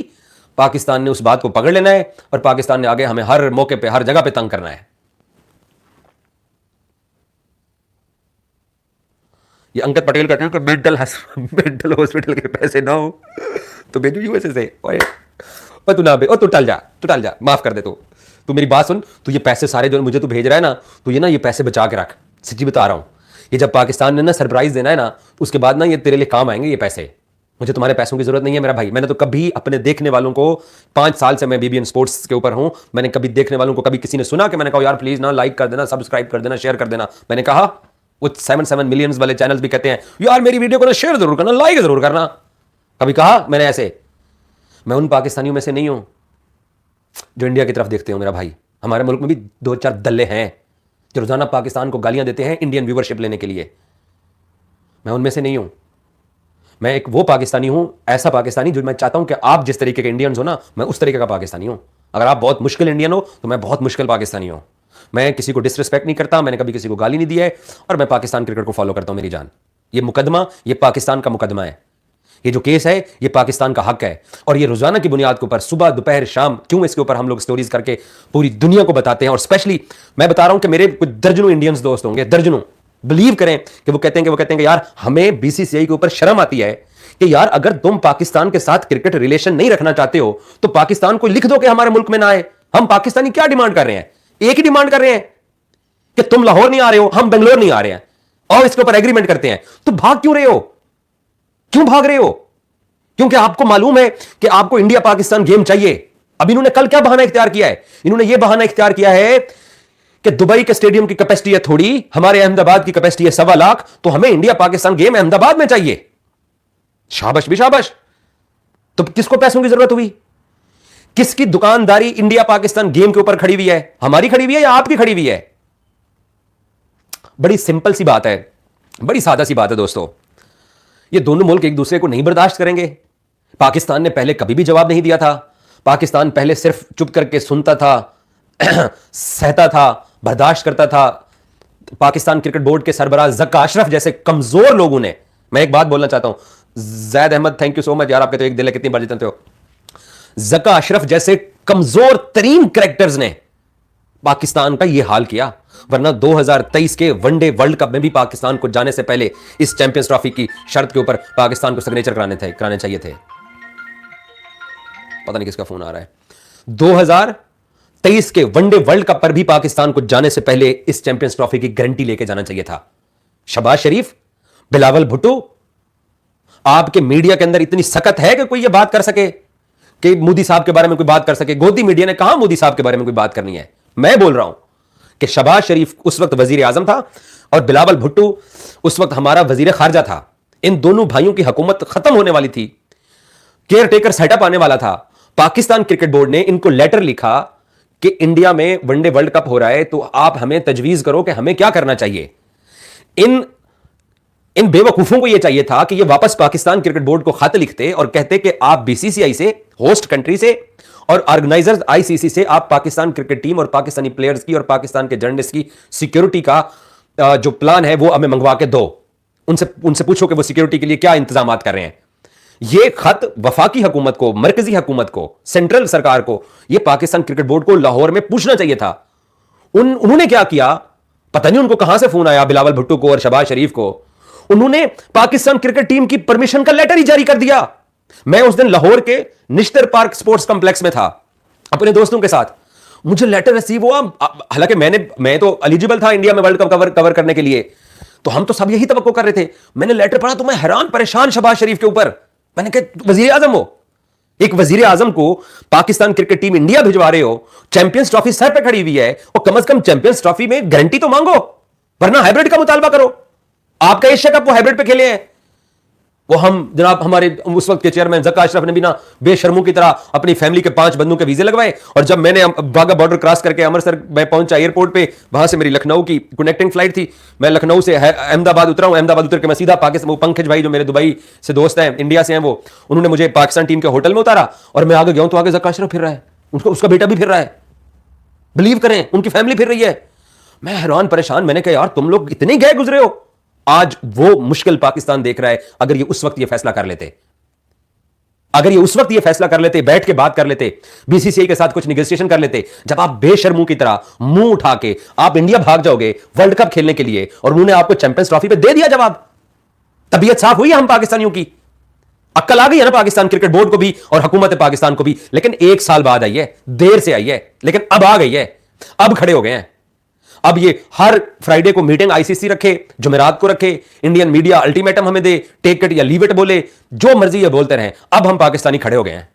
पाकिस्तान ने उस बात को पकड़ लेना है और पाकिस्तान ने आगे हमें हर मौके पे हर जगह पे तंग करना है। ये अंकित पटेल कहते हैं कि मेंटल हॉस्पिटल के पैसे ना हो तो भेजो यूएसए से। ओए तू ना तू टल जा, माफ कर दे। तू मेरी बात सुन, तू ये पैसे सारे जो मुझे तू भेज रहा है ना, तो ये पैसे बचा के रख, सच्ची बता रहा हूं। ये जब पाकिस्तान ने ना सरप्राइज देना है ना, उसके बाद ना ये तेरे लिए काम आएंगे ये पैसे। मुझे तुम्हारे पैसों की जरूरत नहीं है मेरा भाई। मैंने तो कभी अपने देखने वालों को, 5 साल से मैं बीबीएन स्पोर्ट्स के ऊपर हूं, मैंने कभी देखने वालों को, कभी किसी ने सुना कि मैंने कहा यार प्लीज ना लाइक कर देना, सब्सक्राइब कर देना, शेयर कर देना? मैंने कहा वो 7 मिलियंस वाले चैनल्स भी कहते हैं यार मेरी वीडियो को ना शेयर जरूर करना, लाइक जरूर करना। कभी कहा मैंने ऐसे? मैं उन पाकिस्तानियों में से नहीं हूं जो इंडिया की तरफ देखते हो मेरा भाई। हमारे मुल्क में भी 2-4 दल्ले हैं जो रोजाना पाकिस्तान को गालियां देते हैं इंडियन व्यूवरशिप लेने के लिए। मैं उनमें से नहीं हूं। मैं एक वो पाकिस्तानी हूं, ऐसा पाकिस्तानी जो मैं चाहता हूं कि आप जिस तरीके के इंडियंस हो ना, मैं उस तरीके का पाकिस्तानी हूं। अगर आप बहुत मुश्किल इंडियन हो तो मैं बहुत मुश्किल पाकिस्तानी हूं। मैं किसी को डिसरिस्पेक्ट नहीं करता, मैंने कभी किसी को गाली नहीं दी है, और मैं पाकिस्तान क्रिकेट को फॉलो करता हूं मेरी जान। ये मुकदमा, ये पाकिस्तान का मुकदमा है, ये जो केस है ये पाकिस्तान का हक है, और ये रोजाना की बुनियाद के ऊपर सुबह दोपहर शाम क्यों इसके ऊपर हम लोग स्टोरीज करके पूरी दुनिया को बताते हैं। और स्पेशली मैं बता रहा हूं कि मेरे कुछ दर्जनों इंडियंस दोस्त होंगे, दर्जनों, बिलीव करें कि वो कहते हैं कि यार हमें बीसीसीआई के ऊपर शर्म आती है कि यार अगर तुम पाकिस्तान के साथ क्रिकेट रिलेशन नहीं रखना चाहते हो तो पाकिस्तान को लिख दो कि हमारे मुल्क में ना आए। हम पाकिस्तानी क्या डिमांड कर रहे हैं? एक ही डिमांड कर रहे हैं कि तुम लाहौर नहीं आ रहे हो, हम बेंगलोर नहीं आ रहे हैं, और इसके ऊपर एग्रीमेंट करते हैं। तो भाग क्यों रहे हो? क्यों भाग रहे हो? क्योंकि आपको मालूम है कि आपको इंडिया पाकिस्तान गेम चाहिए। अब इन्होंने कल क्या बहाना इख्तियार किया है? इन्होंने यह बहाना इख्तियार किया है कि दुबई के स्टेडियम की कैपेसिटी है थोड़ी, हमारे अहमदाबाद की कैपेसिटी है 1.25 लाख, तो हमें इंडिया पाकिस्तान गेम अहमदाबाद में चाहिए। शाबाश भी शाबाश। तो किसको पैसों की जरूरत हुई? किसकी दुकानदारी इंडिया पाकिस्तान गेम के ऊपर खड़ी हुई है? हमारी खड़ी हुई है या आपकी खड़ी हुई है? बड़ी सिंपल सी बात है, बड़ी सादा सी बात है दोस्तों। ये दोनों मुल्क एक दूसरे को नहीं बर्दाश्त करेंगे। पाकिस्तान ने पहले कभी भी जवाब नहीं दिया था। पाकिस्तान पहले सिर्फ चुप करके सुनता था, सहता था, बर्दाश्त करता था। पाकिस्तान क्रिकेट बोर्ड के सरबराह जक्का अशरफ जैसे कमजोर लोगों ने, मैं एक बात बोलना चाहता हूं, Zaid Ahmed thank you so much यार, आपके तो एक दिल है, कितनी बार जीतते हो। जक्का अशरफ जैसे कमजोर तरीन कैरेक्टर्स ने पाकिस्तान का यह हाल किया, वरना 2023 के वनडे वर्ल्ड कप में भी पाकिस्तान को जाने से पहले इस चैंपियंस ट्रॉफी की शर्त के ऊपर पाकिस्तान को सिग्नेचर कराने चाहिए थे। पता नहीं किसका फोन आ रहा है। 2023 के वनडे वर्ल्ड कप पर भी पाकिस्तान को जाने से पहले इस चैंपियंस ट्रॉफी की गारंटी लेके जाना चाहिए था। शहबाज शरीफ, बिलावल भुट्टो, आपके मीडिया के अंदर इतनी सकत है कि कोई यह बात कर सके कि मोदी साहब के बारे में कोई बात कर सके? गोदी मीडिया ने कहा मोदी साहब के बारे में कोई बात करनी है? मैं बोल रहा हूं कि शहबाज शरीफ उस वक्त वजीर आजम था और बिलावल भुट्टो उस वक्त हमारा वजीर खारजा था। इन दोनों भाइयों की हुकूमत खत्म होने वाली थी, केयर टेकर सेटअप आने वाला था। पाकिस्तान क्रिकेट बोर्ड ने इनको लेटर लिखा कि इंडिया में वनडे वर्ल्ड कप हो रहा है, तो आप हमें तजवीज करो कि हमें क्या करना चाहिए। इन बेवकूफों को यह चाहिए था कि ये वापस पाकिस्तान क्रिकेट बोर्ड को खत लिखते और कहते कि आप बीसीसीआई से, होस्ट कंट्री से और ऑर्गेनाइजर्स आईसीसी से आप पाकिस्तान क्रिकेट टीम और पाकिस्तानी प्लेयर्स की और पाकिस्तान के जर्नलिस्ट की सिक्योरिटी का जो प्लान है वो हमें मंगवा के दो। उनसे पूछो कि वो सिक्योरिटी के लिए क्या इंतजाम कर रहे हैं। यह खत वफाकी हुकूमत को, मरकजी हुकूमत को, सेंट्रल सरकार को, यह पाकिस्तान क्रिकेट बोर्ड को लाहौर में पूछना चाहिए था। उन्होंने क्या किया? पता नहीं उनको कहां से फोन आया, बिलावल भुट्टो को और शहबाज शरीफ को। उन्होंने पाकिस्तान क्रिकेट टीम की परमिशन का लेटर ही जारी कर दिया। मैं उस दिन लाहौर के निश्तर पार्क स्पोर्ट्स कॉम्प्लेक्स में था अपने दोस्तों के साथ। मुझे लेटर रिसीव हुआ, हालांकि मैं तो एलिजिबल था इंडिया में वर्ल्ड कप कवर करने के लिए, तो हम तो सब यही तवक्को कर रहे थे। मैंने लेटर पढ़ा तो मैं हैरान परेशान शहबाज शरीफ के ऊपर। मैंने कहा वजीर आजम हो, एक वजीर आजम को पाकिस्तान क्रिकेट टीम इंडिया भिजवा रहे हो, चैंपियंस ट्रॉफी सर पे खड़ी हुई है, और कम से कम चैंपियंस ट्रॉफी में गारंटी तो मांगो, वरना हाइब्रिड का मुतालबा करो। आपका एशिया कप वो हाइब्रिड पे खेले हैं, वो हम जनाब हमारे उस वक्त के चेयरमैन ज़का अशरफ ने भी ना बेशर्मों की तरह अपनी फैमिली के 5 बंदों के वीजे लगवाए, और जब मैंने वाघा बॉर्डर क्रॉस करके अमृतसर मैं पहुंचा एयरपोर्ट पे, वहां से मेरी लखनऊ की कनेक्टिंग फ्लाइट थी, मैं लखनऊ से अहमदाबाद उतरा हूं, अहमदाबाद उतर के मैं सीधा पाकिस्तान, वो पंकज भाई जो मेरे दुबई से दोस्त हैं, इंडिया से हैं, वो उन्होंने मुझे पाकिस्तान टीम के होटल में उतारा और मैं आगे गया हूं तो आगे ज़का अशरफ फिर रहा है, उसका बेटा भी फिर रहा है, बिलीव करें उनकी फैमिली फिर रही है। मैं हैरान परेशान, मैंने कहा यार तुम लोग इतने गए गुजरे हो। आज वो मुश्किल पाकिस्तान देख रहा है। अगर ये उस वक्त ये फैसला कर लेते, अगर ये उस वक्त ये फैसला कर लेते, बैठ के बात कर लेते, बीसीसीआई के साथ कुछ नेगोशिएशन कर लेते, जब आप बेशर्मों की तरह मुंह उठा के आप इंडिया भाग जाओगे वर्ल्ड कप खेलने के लिए, और उन्होंने आपको चैंपियंस ट्रॉफी पे दे दिया जवाब, तबीयत साफ हुई है हम पाकिस्तानियों की, अक्ल आ गई है ना पाकिस्तान क्रिकेट बोर्ड को भी और हुकूमत पाकिस्तान को भी। लेकिन 1 साल बाद आई है, देर से आई है, लेकिन अब आ गई है, अब खड़े हो गए हैं। अब ये हर फ्राइडे को मीटिंग आईसीसी रखे, जुमेरात को रखे, इंडियन मीडिया अल्टीमेटम हमें दे, टेक इट या लीव इट बोले, जो मर्जी ये बोलते रहें। अब हम पाकिस्तानी खड़े हो गए हैं।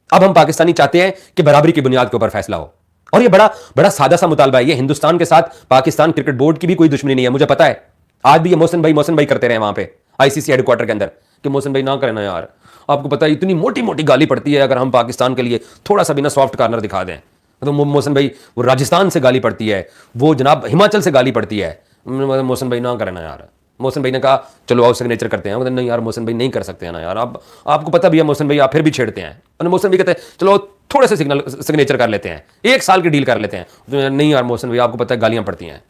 अब हम पाकिस्तानी चाहते हैं कि बराबरी की बुनियाद के ऊपर फैसला हो, और ये बड़ा बड़ा सादा सा मुतालबा है। ये हिंदुस्तान के साथ पाकिस्तान क्रिकेट बोर्ड की भी कोई दुश्मनी नहीं है, मुझे पता है। आज भी ये मोहसिन भाई करते रहे वहां पे आईसीसी हेडक्वार्टर के अंदर कि मोहसिन भाई ना करें ना यार, आपको पता है इतनी मोटी मोटी गाली पड़ती है अगर हम पाकिस्तान के लिए थोड़ा सा भी ना सॉफ्ट कॉर्नर दिखा दें। तो मोहसिन भाई वो राजस्थान से गाली पड़ती है, वो जनाब हिमाचल से गाली पड़ती है, मोहसिन भाई ना करें ना यार। मोहसिन भाई ने कहा चलो आओ सिग्नेचर करते हैं, नहीं यार मोहसिन भाई नहीं कर सकते हैं ना यार, आपको पता भी है मोहसिन भाई आप फिर भी छेड़ते हैं। और मोहसिन भाई कहते हैं चलो थोड़े से सिग्नेचर कर लेते हैं, 1 साल की डील कर लेते हैं, तो नहीं यार मोहसिन भाई आपको पता है गालियां पड़ती हैं।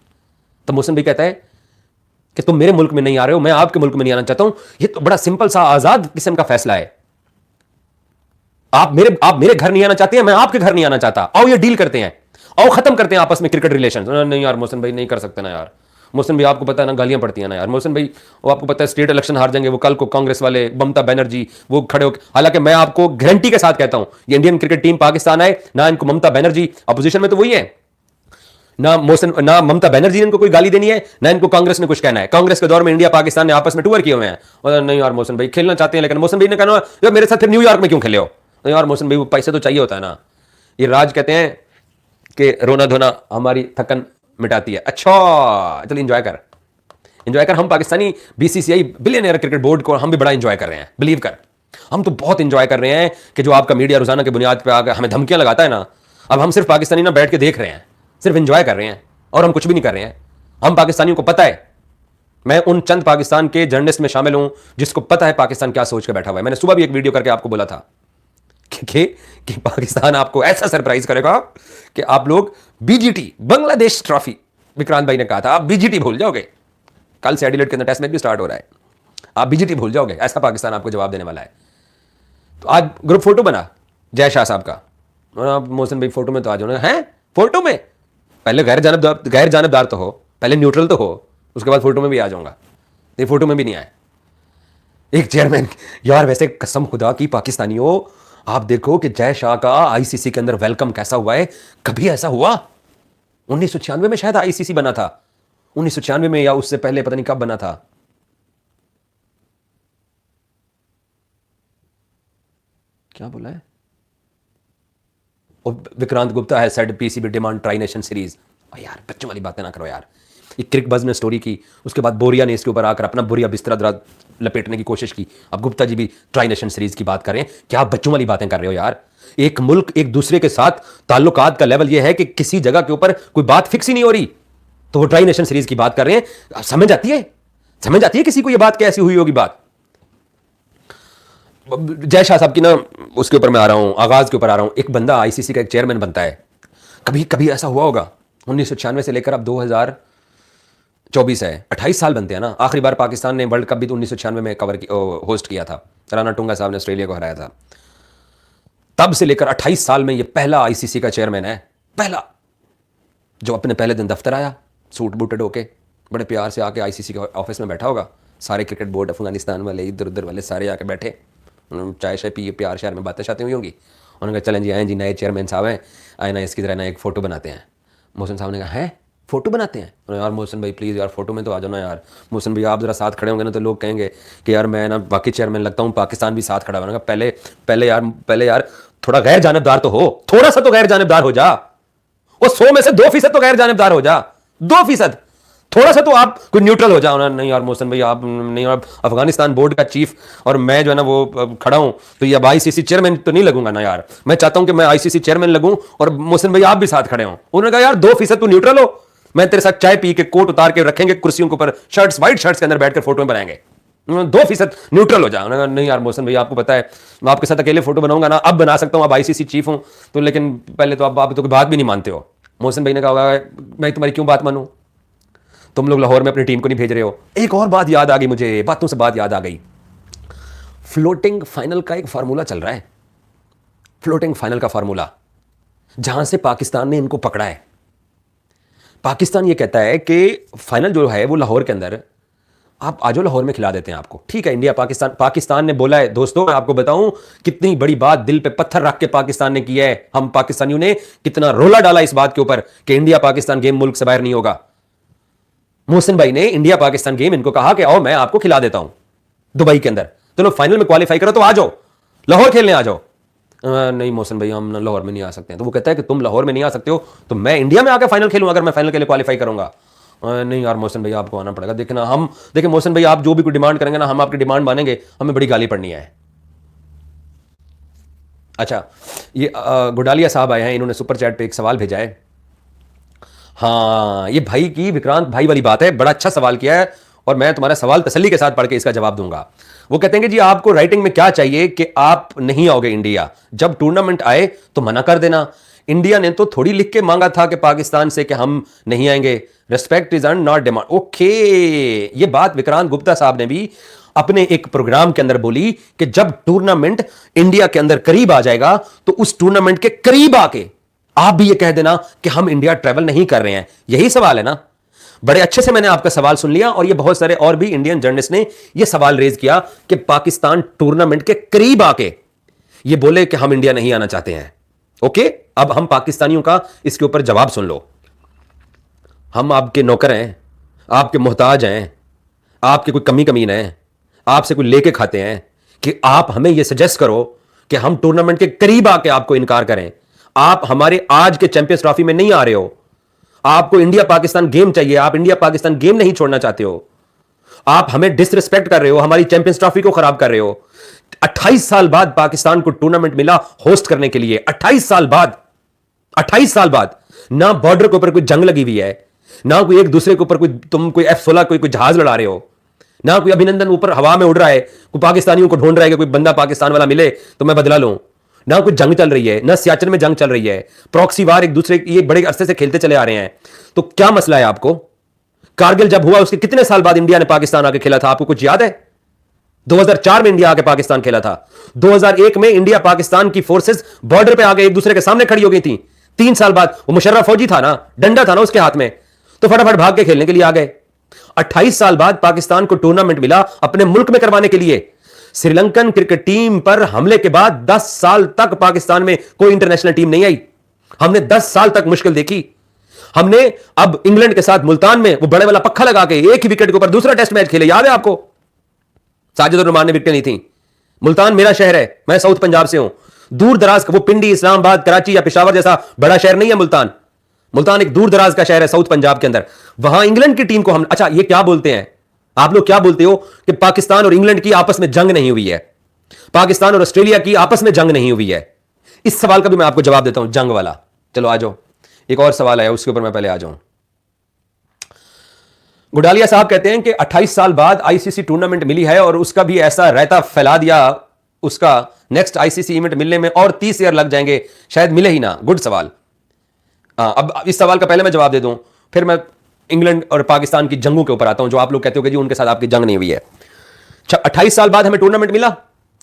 तो मोहसिन भाई कहता है कि तुम मेरे मुल्क में नहीं आ रहे हो, मैं आपके मुल्क में नहीं आना चाहता हूं। ये तो बड़ा सिंपल सा आजाद किस्म का फैसला है। आप मेरे घर नहीं आना चाहते हैं, मैं आपके घर नहीं आना चाहता, आओ ये डील करते हैं, आओ खत्म करते हैं आपस में क्रिकेट रिलेशन। नहीं यार मोहसिन भाई नहीं कर सकते ना यार, मोहसिन भाई आपको पता है ना गालियां पड़ती हैं ना यार, मोहसिन भाई वो आपको पता है स्टेट इलेक्शन हार जाएंगे, वो कल को कांग्रेस वाले ममता बनर्जी वो खड़े हो। हालांकि मैं आपको गारंटी के साथ कहता हूं ये इंडियन क्रिकेट टीम पाकिस्तान आए ना, इनको ममता बनर्जी, अपोजिशन में तो वही है ना, ना ममता बनर्जी ने इनको कोई गाली देनी है, ना इनको कांग्रेस ने कुछ कहना है। कांग्रेस के दौर में इंडिया पाकिस्तान ने आपस में टूर किए हुए हैं, और नहीं यार मोहसिन भाई खेलना चाहते हैं, लेकिन मोहसिन भाई ने कहना यार मेरे साथ फिर न्यूयॉर्क में क्यों खेले हो, तो यार मोहसिन भाई वो पैसे तो चाहिए होता है ना। ये राज कहते हैं कि रोना धोना हमारी थकन मिटाती है। अच्छा चल इंजॉय कर। हम Pakistani BCCI billionaire cricket board को हम भी बड़ा इंजॉय कर रहे हैं, बिलीव कर, हम तो बहुत इंजॉय कर रहे हैं कि जो आपका मीडिया रोजाना की बुनियाद पर आकर हमें धमकियां लगाता है ना, अब हम सिर्फ पाकिस्तानी ना बैठ के देख रहे हैं, सिर्फ इंजॉय कर रहे हैं, और हम कुछ भी नहीं कर रहे हैं। हम पाकिस्तानियों को पता है, मैं उन चंद पाकिस्तान के जर्नलिस्ट में शामिल हूं जिसको पता है पाकिस्तान क्या सोच के बैठा हुआ है। मैंने सुबह भी एक वीडियो करके आपको बोला था कि पाकिस्तान आपको ऐसा सरप्राइज करेगा कि आप लोग बीजीटी बांग्लादेश ट्रॉफी, विक्रांत भाई ने कहा था आप बीजीटी भूल जाओगे। कल से एडिलेड के अंदर टेस्ट मैच भी स्टार्ट हो रहा है, आप बीजीटी भूल जाओगे, ऐसा पाकिस्तान आपको जवाब देने वाला है। तो आज ग्रुप फोटो बना जय शाह साहब का, आप मोहसिन भाई फोटो में तो आ जाओ हैं, फोटो में पहले गैर जानबदार तो हो, पहले न्यूट्रल तो हो, उसके बाद फोटो में भी आ जाऊंगा। ये फोटो में भी नहीं आए एक चेयरमैन। यार वैसे कसम खुदा की पाकिस्तानियों, आप देखो कि जय शाह का आईसीसी के अंदर वेलकम कैसा हुआ है। कभी ऐसा हुआ 1996 में शायद आईसीसी बना था, 1996 में या उससे पहले पता नहीं कब बना था। क्या बोला है? विक्रांत गुप्ता है said PCB demand tri nation series. यार बच्चों वाली बातें ना करो यार। एक क्रिक बज ने स्टोरी की, उसके बाद बोरिया ने इसके ऊपर आकर अपना बोरिया बिस्तरा लपेटने की कोशिश की। अब गुप्ता जी भी ट्राई नेशन सीरीज की बात कर रहे हैं। क्या आप बच्चों वाली बातें कर रहे हो यार? एक मुल्क एक दूसरे के साथ ताल्लुकात का लेवल यह है कि किसी जगह के ऊपर कोई बात फिक्स ही नहीं हो रही, तो वो ट्राई नेशन सीरीज की बात कर रहे हैं। समझ आती है किसी को यह बात कैसी हुई होगी बात। जय शाह साहब की ना उसके ऊपर मैं आ रहा हूं, आगाज के ऊपर आ रहा हूं। एक बंदा आईसीसी का एक चेयरमैन बनता है, कभी कभी ऐसा हुआ होगा 1996 से लेकर अब 2024 है, 28 साल बनते हैं ना। आखिरी बार पाकिस्तान ने वर्ल्ड कप भी तो 1996 में होस्ट किया था, राणा टूंगा साहब ने ऑस्ट्रेलिया को हराया था। तब से लेकर 28 साल में ये पहला आईसीसी का चेयरमैन है, पहला जो अपने पहले दिन दफ्तर आया सूट बूटेड होके, बड़े प्यार से आके आईसीसी के ऑफिस में बैठा होगा। सारे क्रिकेट बोर्ड अफगानिस्तान वाले इधर उधर वाले सारे आके बैठे, चाय शाय पी, प्यार शहर में बातें शातें हुई होंगी। उन्होंने कहा चलें जी आए जी, नए चेयरमैन साहब हैं, आए ना इसकी तरह ना एक फ़ोटो बनाते हैं। मोहसिन साहब ने कहा है फ़ोटो बनाते हैं? यार मोहसिन भाई प्लीज़ यार फ़ोटो में तो आ जाओ ना यार। मोहसिन भाई आप ज़रा साथ खड़े होंगे ना तो लोग कहेंगे कि यार मैं ना बाकी चेयरमैन लगता हूँ, पाकिस्तान भी साथ खड़ा हुआ। पहले यार थोड़ा गैर जानबदार तो हो, थोड़ा सा तो गैर जानबदार हो जा। वो 100 में से 2% तो गैर जानबदार हो जा, 2%। थोड़ा सा तो आप कोई न्यूट्रल हो जाओ ना। नहीं यार मोहसिन भाई आप नहीं, आप अफगानिस्तान बोर्ड का चीफ और मैं जो है ना वो खड़ा हूं, तो ये अब आईसीसी चेयरमैन तो नहीं लगूंगा ना यार। मैं चाहता हूं कि मैं आईसीसी चेयरमैन लगूं और मोहसिन भाई आप भी साथ खड़े हो। उन्होंने कहा यार 2% तू न्यूट्रल हो, मैं तेरे साथ चाय पी के कोट उतार के रखेंगे कुर्सियों के ऊपर, शर्ट्स व्हाइट शर्ट्स के अंदर बैठकर फोटो बनाएंगे, 2% न्यूट्रल हो जाओ। नहीं यार मोहसिन भाई आपको पता है मैं आपके साथ अकेले फोटो बनाऊंगा ना, अब बना सकता हूं, अब आईसीसी चीफ हूं तो, लेकिन पहले तो आप तो कोई बात भी नहीं मानते हो। मोहसिन भाई ने कहा होगा मैं तुम्हारी क्यों बात मानूं, तुम लोग लाहौर में अपनी टीम को नहीं भेज रहे हो। एक और बात याद आ गई मुझे, बातों से बात याद आ गई, फ्लोटिंग फाइनल का एक फार्मूला चल रहा है, फ्लोटिंग फाइनल का फार्मूला, जहां से पाकिस्तान ने इनको पकड़ा है। पाकिस्तान ये कहता है कि फाइनल जो है वो लाहौर के अंदर, आप आ जाओ लाहौर में खिला देते हैं आपको, ठीक है। इंडिया पाकिस्तान ने बोला है, दोस्तों मैं आपको बताऊं कितनी बड़ी बात दिल पे पत्थर रख के पाकिस्तान ने किया है, हम पाकिस्तानियों ने कितना रोला डाला इस बात के ऊपर कि इंडिया पाकिस्तान गेम मुल्क से बाहर नहीं होगा। मोहसिन भाई ने इंडिया पाकिस्तान गेम इनको कहा कि आओ मैं आपको खिला देता हूं दुबई के अंदर, तो लोग फाइनल में क्वालिफाई करो तो आ जाओ लाहौर खेलने आ जाओ। नहीं मोहसिन भाई हम लाहौर में नहीं आ सकते हैं। तो वो कहता है कि तुम लाहौर में नहीं आ सकते हो तो मैं इंडिया में आकर फाइनल खेलूं अगर मैं फाइनल के लिए क्वालिफाई करूंगा। नहीं यार मोहसिन भाई आपको आना पड़ेगा, देखना हम देखिए मोहसिन भाई आप जो भी कोई डिमांड करेंगे ना हम आपकी डिमांड मानेंगे, हमें बड़ी गाली पड़नी है। अच्छा ये गुडालिया साहब आए हैं, इन्होंने सुपर चैट पे एक सवाल भेजा है। हाँ ये भाई की विक्रांत भाई वाली बात है, बड़ा अच्छा सवाल किया है और मैं तुम्हारा सवाल तसल्ली के साथ पढ़ के इसका जवाब दूंगा। वो कहते हैं कि जी आपको राइटिंग में क्या चाहिए कि आप नहीं आओगे इंडिया, जब टूर्नामेंट आए तो मना कर देना। इंडिया ने तो थोड़ी लिख के मांगा था कि पाकिस्तान से कि हम नहीं आएंगे, respect is earned not demand. Okay ये बात विक्रांत गुप्ता साहब ने भी अपने एक प्रोग्राम के अंदर बोली कि जब टूर्नामेंट इंडिया के अंदर करीब आ जाएगा तो उस टूर्नामेंट के करीब आके आप भी ये कह देना कि हम इंडिया ट्रैवल नहीं कर रहे हैं। यही सवाल है ना। बड़े अच्छे से मैंने आपका सवाल सुन लिया और ये बहुत सारे और भी इंडियन जर्नलिस्ट ने ये सवाल रेज किया कि पाकिस्तान टूर्नामेंट के करीब आके ये बोले कि हम इंडिया नहीं आना चाहते हैं। ओके अब हम पाकिस्तानियों का इसके ऊपर जवाब सुन लो। हम आपके नौकर हैं, आपके मोहताज हैं, आपके कोई कमी कमीन है, आपसे कोई लेके खाते हैं कि आप हमें यह सजेस्ट करो कि हम टूर्नामेंट के करीब आके आपको इनकार करें। आप हमारे आज के चैंपियंस ट्रॉफी में नहीं आ रहे हो, आपको इंडिया पाकिस्तान गेम चाहिए, आप इंडिया पाकिस्तान गेम नहीं छोड़ना चाहते हो, आप हमें डिसरिस्पेक्ट कर रहे हो, हमारी चैंपियंस ट्रॉफी को खराब कर रहे हो। 28 साल बाद पाकिस्तान को टूर्नामेंट मिला होस्ट करने के लिए, 28 साल बाद, 28 साल बाद ना बॉर्डर के ऊपर कोई जंग लगी हुई है, ना कोई एक दूसरे के ऊपर कोई F-16 कोई जहाज लड़ा रहे हो, ना कोई अभिनंदन ऊपर हवा में उड़ रहा है, कोई पाकिस्तानियों को ढूंढ रहा है कि कोई बंदा पाकिस्तान वाला मिले तो मैं बदला लूं, ना कोई जंग चल रही है, ना सियाचिन में जंग चल रही है, प्रॉक्सी वार एक दूसरे ये बड़े अरसे से खेलते चले आ रहे हैं। तो क्या मसला है आपको? कारगिल जब हुआ उसके कितने साल बाद इंडिया ने पाकिस्तान आके खेला था, आपको कुछ याद है? 2004 में इंडिया आके पाकिस्तान खेला था, 2001 में इंडिया पाकिस्तान की फोर्सेस बॉर्डर पे आके एक दूसरे के सामने खड़ी हो गई थी। 3 साल बाद वो मुशर्रफ फौजी था ना, डंडा था ना उसके हाथ में, तो फटाफट भाग के खेलने के लिए आ गए। 28 साल बाद पाकिस्तान को टूर्नामेंट मिला अपने मुल्क में करवाने के लिए। श्रीलंकन क्रिकेट टीम पर हमले के बाद 10 साल तक पाकिस्तान में कोई इंटरनेशनल टीम नहीं आई। हमने 10 साल तक मुश्किल देखी। हमने अब इंग्लैंड के साथ मुल्तान में वो बड़े वाला पक्का लगा के एक ही विकेट के ऊपर दूसरा टेस्ट मैच खेले, याद है आपको? साजिद और रहमान ने विकेट नहीं थी। मुल्तान मेरा शहर है, मैं साउथ पंजाब से हूं, दूर दराज का, वो पिंडी, इस्लामाबाद, कराची या पेशावर जैसा बड़ा शहर नहीं है मुल्तान। मुल्तान एक दूर दराज का शहर है साउथ पंजाब के अंदर। वहां इंग्लैंड की टीम को हम, अच्छा ये क्या बोलते हैं आप लोग, क्या बोलते हो कि पाकिस्तान और इंग्लैंड की आपस में जंग नहीं हुई है, पाकिस्तान और ऑस्ट्रेलिया की आपस में जंग नहीं हुई है। इस सवाल का भी मैं आपको जवाब देता हूं, जंग वाला। चलो आ जाओ, एक और सवाल आया उसके ऊपर मैं पहले आ जाऊं। गुडालिया साहब कहते हैं कि 28 साल बाद आईसीसी टूर्नामेंट मिली है और उसका भी ऐसा रायता फैला दिया, उसका नेक्स्ट आईसीसी इवेंट मिलने में और 30 ईयर लग जाएंगे, शायद मिले ही ना। गुड सवाल। अब इस सवाल का पहले मैं जवाब दे दूं, फिर मैं इंग्लैंड और पाकिस्तान की जंगों के ऊपर आता हूं जो आप लोग कहते हो कि जी उनके साथ आपकी जंग नहीं हुई है। 28 साल बाद हमें टूर्नामेंट मिला,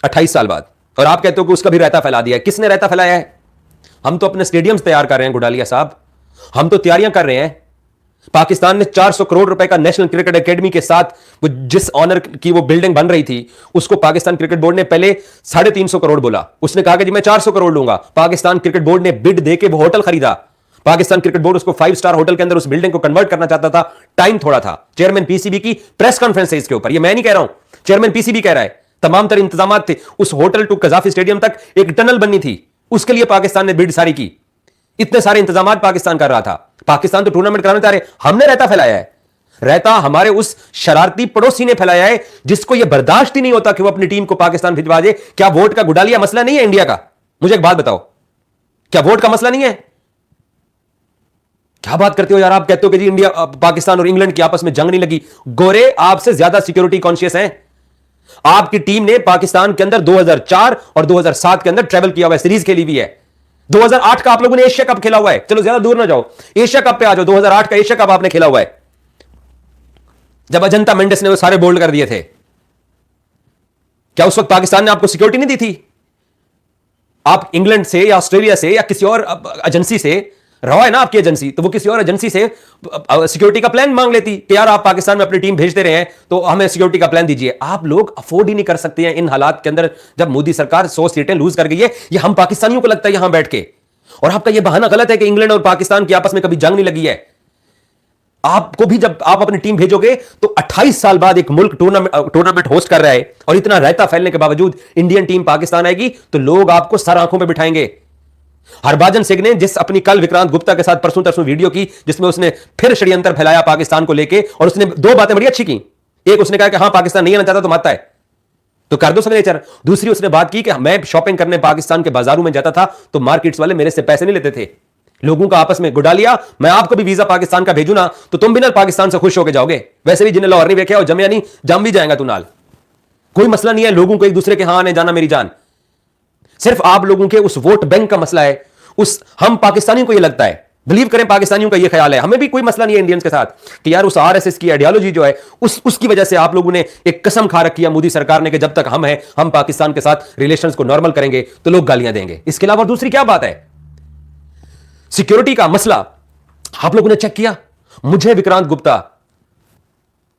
28 साल बाद, और आप कहते हो कि उसका भी रायता फैला दिया है। किसने रायता फैलाया है? हम तो अपने स्टेडियम्स तैयार कर रहे हैं गुडालिया साहब, हम तो तैयारियां कर रहे हैं। पाकिस्तान ने 400 करोड़ रुपए का नेशनल क्रिकेट एकेडमी के साथ जिस ऑनर की वो बिल्डिंग बन रही थी, उसको पाकिस्तान क्रिकेट बोर्ड ने पहले 350 करोड़ बोला। उसने कहा कि जी मैं 400 करोड़ लूंगा। पाकिस्तान क्रिकेट बोर्ड ने बिड देके वो होटल खरीदा। पाकिस्तान क्रिकेट बोर्ड उसको 5 स्टार होटल के अंदर उस बिल्डिंग को कन्वर्ट करना चाहता था, टाइम थोड़ा था। चेयरमैन पीसीबी की प्रेस कॉन्फ्रेंस है इसके ऊपर, ये मैं नहीं कह रहा हूं, चेयरमैन पीसीबी कह रहा है। तमाम तरह इंतजाम थे। उस होटल टू कजाफी स्टेडियम तक एक टनल बननी थी, उसके लिए पाकिस्तान ने बिड सारी की। इतने सारे इंतजाम पाकिस्तान कर रहा था। पाकिस्तान तो टूर्नामेंट कराना चाह रहे, हमने रायता फैलाया है। रायता हमारे उस शरारती पड़ोसी ने फैलाया है जिसको यह बर्दाश्त ही नहीं होता कि वो अपनी टीम को पाकिस्तान भिजवा दे। क्या वोट का गुडालिया मसला नहीं है इंडिया का? मुझे एक बात बताओ, क्या वोट का मसला नहीं है? क्या बात करते हो यार? आप कहते हो कि जी इंडिया पाकिस्तान और इंग्लैंड की आपस में जंग नहीं लगी। गोरे आपसे ज्यादा सिक्योरिटी कॉन्शियस हैं। आपकी टीम ने पाकिस्तान के अंदर 2004 और 2007 के अंदर ट्रेवल किया हुआ है, सीरीज खेली हुई है। 2008 का आप लोगों ने एशिया कप खेला हुआ है। चलो ज्यादा दूर ना जाओ, एशिया कप पे आ जाओ। 2008 का एशिया कप आपने खेला हुआ है, जब अजंता मेंडिस ने वो सारे बोल्ड कर दिए थे। क्या उस वक्त पाकिस्तान ने आपको सिक्योरिटी नहीं दी थी? आप इंग्लैंड से या ऑस्ट्रेलिया से या किसी और एजेंसी से, रहा है ना आपकी एजेंसी, तो वो किसी और एजेंसी से सिक्योरिटी का प्लान मांग लेती कि यार आप पाकिस्तान में अपनी टीम भेजते रहे हैं तो हमें सिक्योरिटी का प्लान दीजिए। आप लोग अफोर्ड ही नहीं कर सकते हैं इन हालात के अंदर, जब मोदी सरकार 100 सीटें लूज कर गई है। ये हम पाकिस्तानियों को लगता है यहां बैठ के, और आपका यह बहाना गलत है कि इंग्लैंड और पाकिस्तान की आपस में कभी जंग नहीं लगी है। आपको भी जब आप अपनी टीम भेजोगे तो 28 साल बाद एक मुल्क टूर्नामेंट होस्ट कर रहा है और इतना रायता फैलने के बावजूद इंडियन टीम पाकिस्तान आएगी तो लोग आपको सर आंखों में बिठाएंगे। हरभजन सिंह ने जिस अपनी कल विक्रांत गुप्ता के साथ परसों तरसों वीडियो की जिसमें उसने फिर षड्यंत्र फैलाया पाकिस्तान को लेके, और उसने दो बातें बड़ी अच्छी की। एक, उसने कहा कि हां पाकिस्तान नहीं आना चाहता तो मानता है तो कर दो सिग्नेचर। दूसरी, उसने बात की कि मैं शॉपिंग करने पाकिस्तान के बाजारों में जाता था तो मार्केट्स वाले मेरे से पैसे नहीं लेते थे। लोगों का आपस में गुडालिया, मैं आपको भी वीजा पाकिस्तान का भेजू ना तो तुम भी ना पाकिस्तान से खुश होकर जाओगे। वैसे भी जिन्हें लाहौर नहीं देखे और जमिया नहीं, जम भी जाएगा तू नाल, कोई मसला नहीं है। लोगों को एक दूसरे के हां आने जाना मेरी जान। सिर्फ आप लोगों के उस वोट बैंक का मसला है। उस हम पाकिस्तानियों को यह लगता है, बिलीव करें पाकिस्तानियों का यह ख्याल है, हमें भी कोई मसला नहीं है इंडियंस के साथ कि यार उस आरएसएस की आइडियोलॉजी जो है उसकी वजह से आप लोगों ने एक कसम खा रखी है मोदी सरकार ने कि जब तक हम हैं हम पाकिस्तान के साथ रिलेशंस को नॉर्मल करेंगे तो लोग गालियां देंगे। इसके अलावा दूसरी क्या बात है? सिक्योरिटी का मसला आप लोगों ने चेक किया? मुझे विक्रांत गुप्ता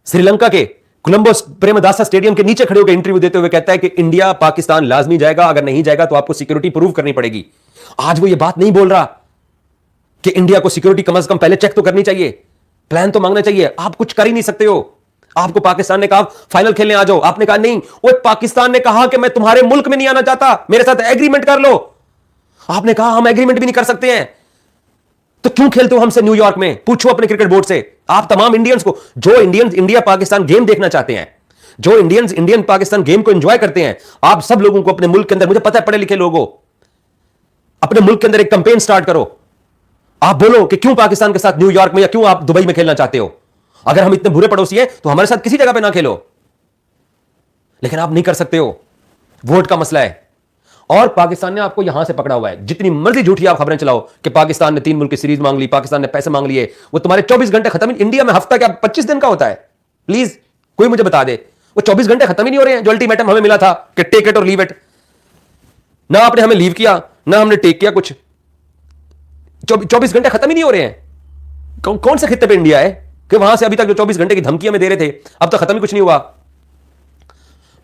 श्रीलंका के कोलंबो प्रेमदासा स्टेडियम के नीचे खड़े होकर इंटरव्यू देते हुए कहता है कि इंडिया पाकिस्तान लाजमी जाएगा, अगर नहीं जाएगा तो आपको सिक्योरिटी प्रूव करनी पड़ेगी। आज वो ये बात नहीं बोल रहा कि इंडिया को सिक्योरिटी कम से कम पहले चेक तो करनी चाहिए, प्लान तो मांगना चाहिए। आप कुछ कर ही नहीं सकते हो। आपको पाकिस्तान ने कहा फाइनल खेलने आ जाओ, आपने कहा नहीं। वो पाकिस्तान ने कहा कि मैं तुम्हारे मुल्क में नहीं आना चाहता, मेरे साथ एग्रीमेंट कर लो। आपने कहा हम एग्रीमेंट भी नहीं कर सकते हैं, तो क्यों खेलते हो हमसे न्यूयॉर्क में? पूछो अपने क्रिकेट बोर्ड से। आप तमाम इंडियंस को, जो इंडियंस इंडिया पाकिस्तान गेम देखना चाहते हैं, जो इंडियंस इंडियन पाकिस्तान गेम को एंजॉय करते हैं, आप सब लोगों को अपने मुल्क के अंदर, मुझे पता है पढ़े लिखे लोगों, अपने मुल्क के अंदर एक कैंपेन स्टार्ट करो। आप बोलो कि क्यों पाकिस्तान के साथ न्यूयॉर्क में या क्यों आप दुबई में खेलना चाहते हो। अगर हम इतने बुरे पड़ोसी हैं तो हमारे साथ किसी जगह पे ना खेलो, लेकिन आप नहीं कर सकते हो। वोट का मसला है और पाकिस्तान ने आपको यहां से पकड़ा हुआ है। जितनी मर्जी झूठी आप खबरें चलाओ कि पाकिस्तान ने 3 मुल्क की सीरीज मांग ली, पाकिस्तान ने पैसे मांग लिए, वो तुम्हारे 24 घंटे खत्म। इंडिया में हफ्ता क्या 25 दिन का होता है? प्लीज कोई मुझे बता दे। वो 24 घंटे खत्म ही नहीं हो रहे हैं जो अल्टीमेटम हमें मिला था कि टेक इट और लीव इट। ना आपने हमें लीव किया ना हमने टेक किया कुछ। 24 घंटे खत्म ही नहीं हो रहे हैं। कौन से खित्ते पे इंडिया है कि वहां से अभी तक जो 24 घंटे की धमकियां में दे रहे थे अब तक खत्म ही कुछ नहीं हुआ।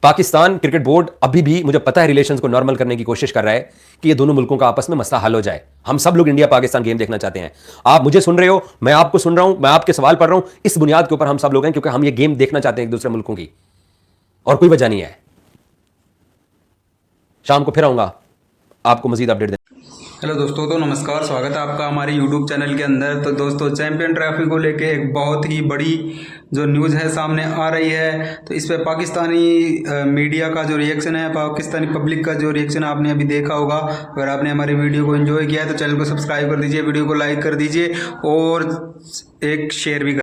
पाकिस्तान क्रिकेट बोर्ड अभी भी, मुझे पता है, रिलेशंस को नॉर्मल करने की कोशिश कर रहा है कि ये दोनों मुल्कों का आपस में मसला हल हो जाए। हम सब लोग इंडिया पाकिस्तान गेम देखना चाहते हैं। आप मुझे सुन रहे हो, मैं आपको सुन रहा हूं, मैं आपके सवाल पढ़ रहा हूं। इस बुनियाद के ऊपर हम सब लोग हैं क्योंकि हम ये गेम देखना चाहते हैं एक दूसरे मुल्कों की, और कोई वजह नहीं है। शाम को फिर आऊंगा आपको मजीद अपडेट देने। हेलो दोस्तों, तो नमस्कार, स्वागत है आपका हमारे यूट्यूब चैनल के अंदर। तो दोस्तों, चैंपियन ट्रॉफी को लेके एक बहुत ही बड़ी जो न्यूज़ है सामने आ रही है। तो इस पर पाकिस्तानी मीडिया का जो रिएक्शन है, पाकिस्तानी पब्लिक का जो रिएक्शन आपने अभी देखा होगा। अगर आपने हमारी वीडियो को एंजॉय किया है तो चैनल को सब्सक्राइब कर दीजिए, वीडियो को लाइक कर दीजिए और एक शेयर भी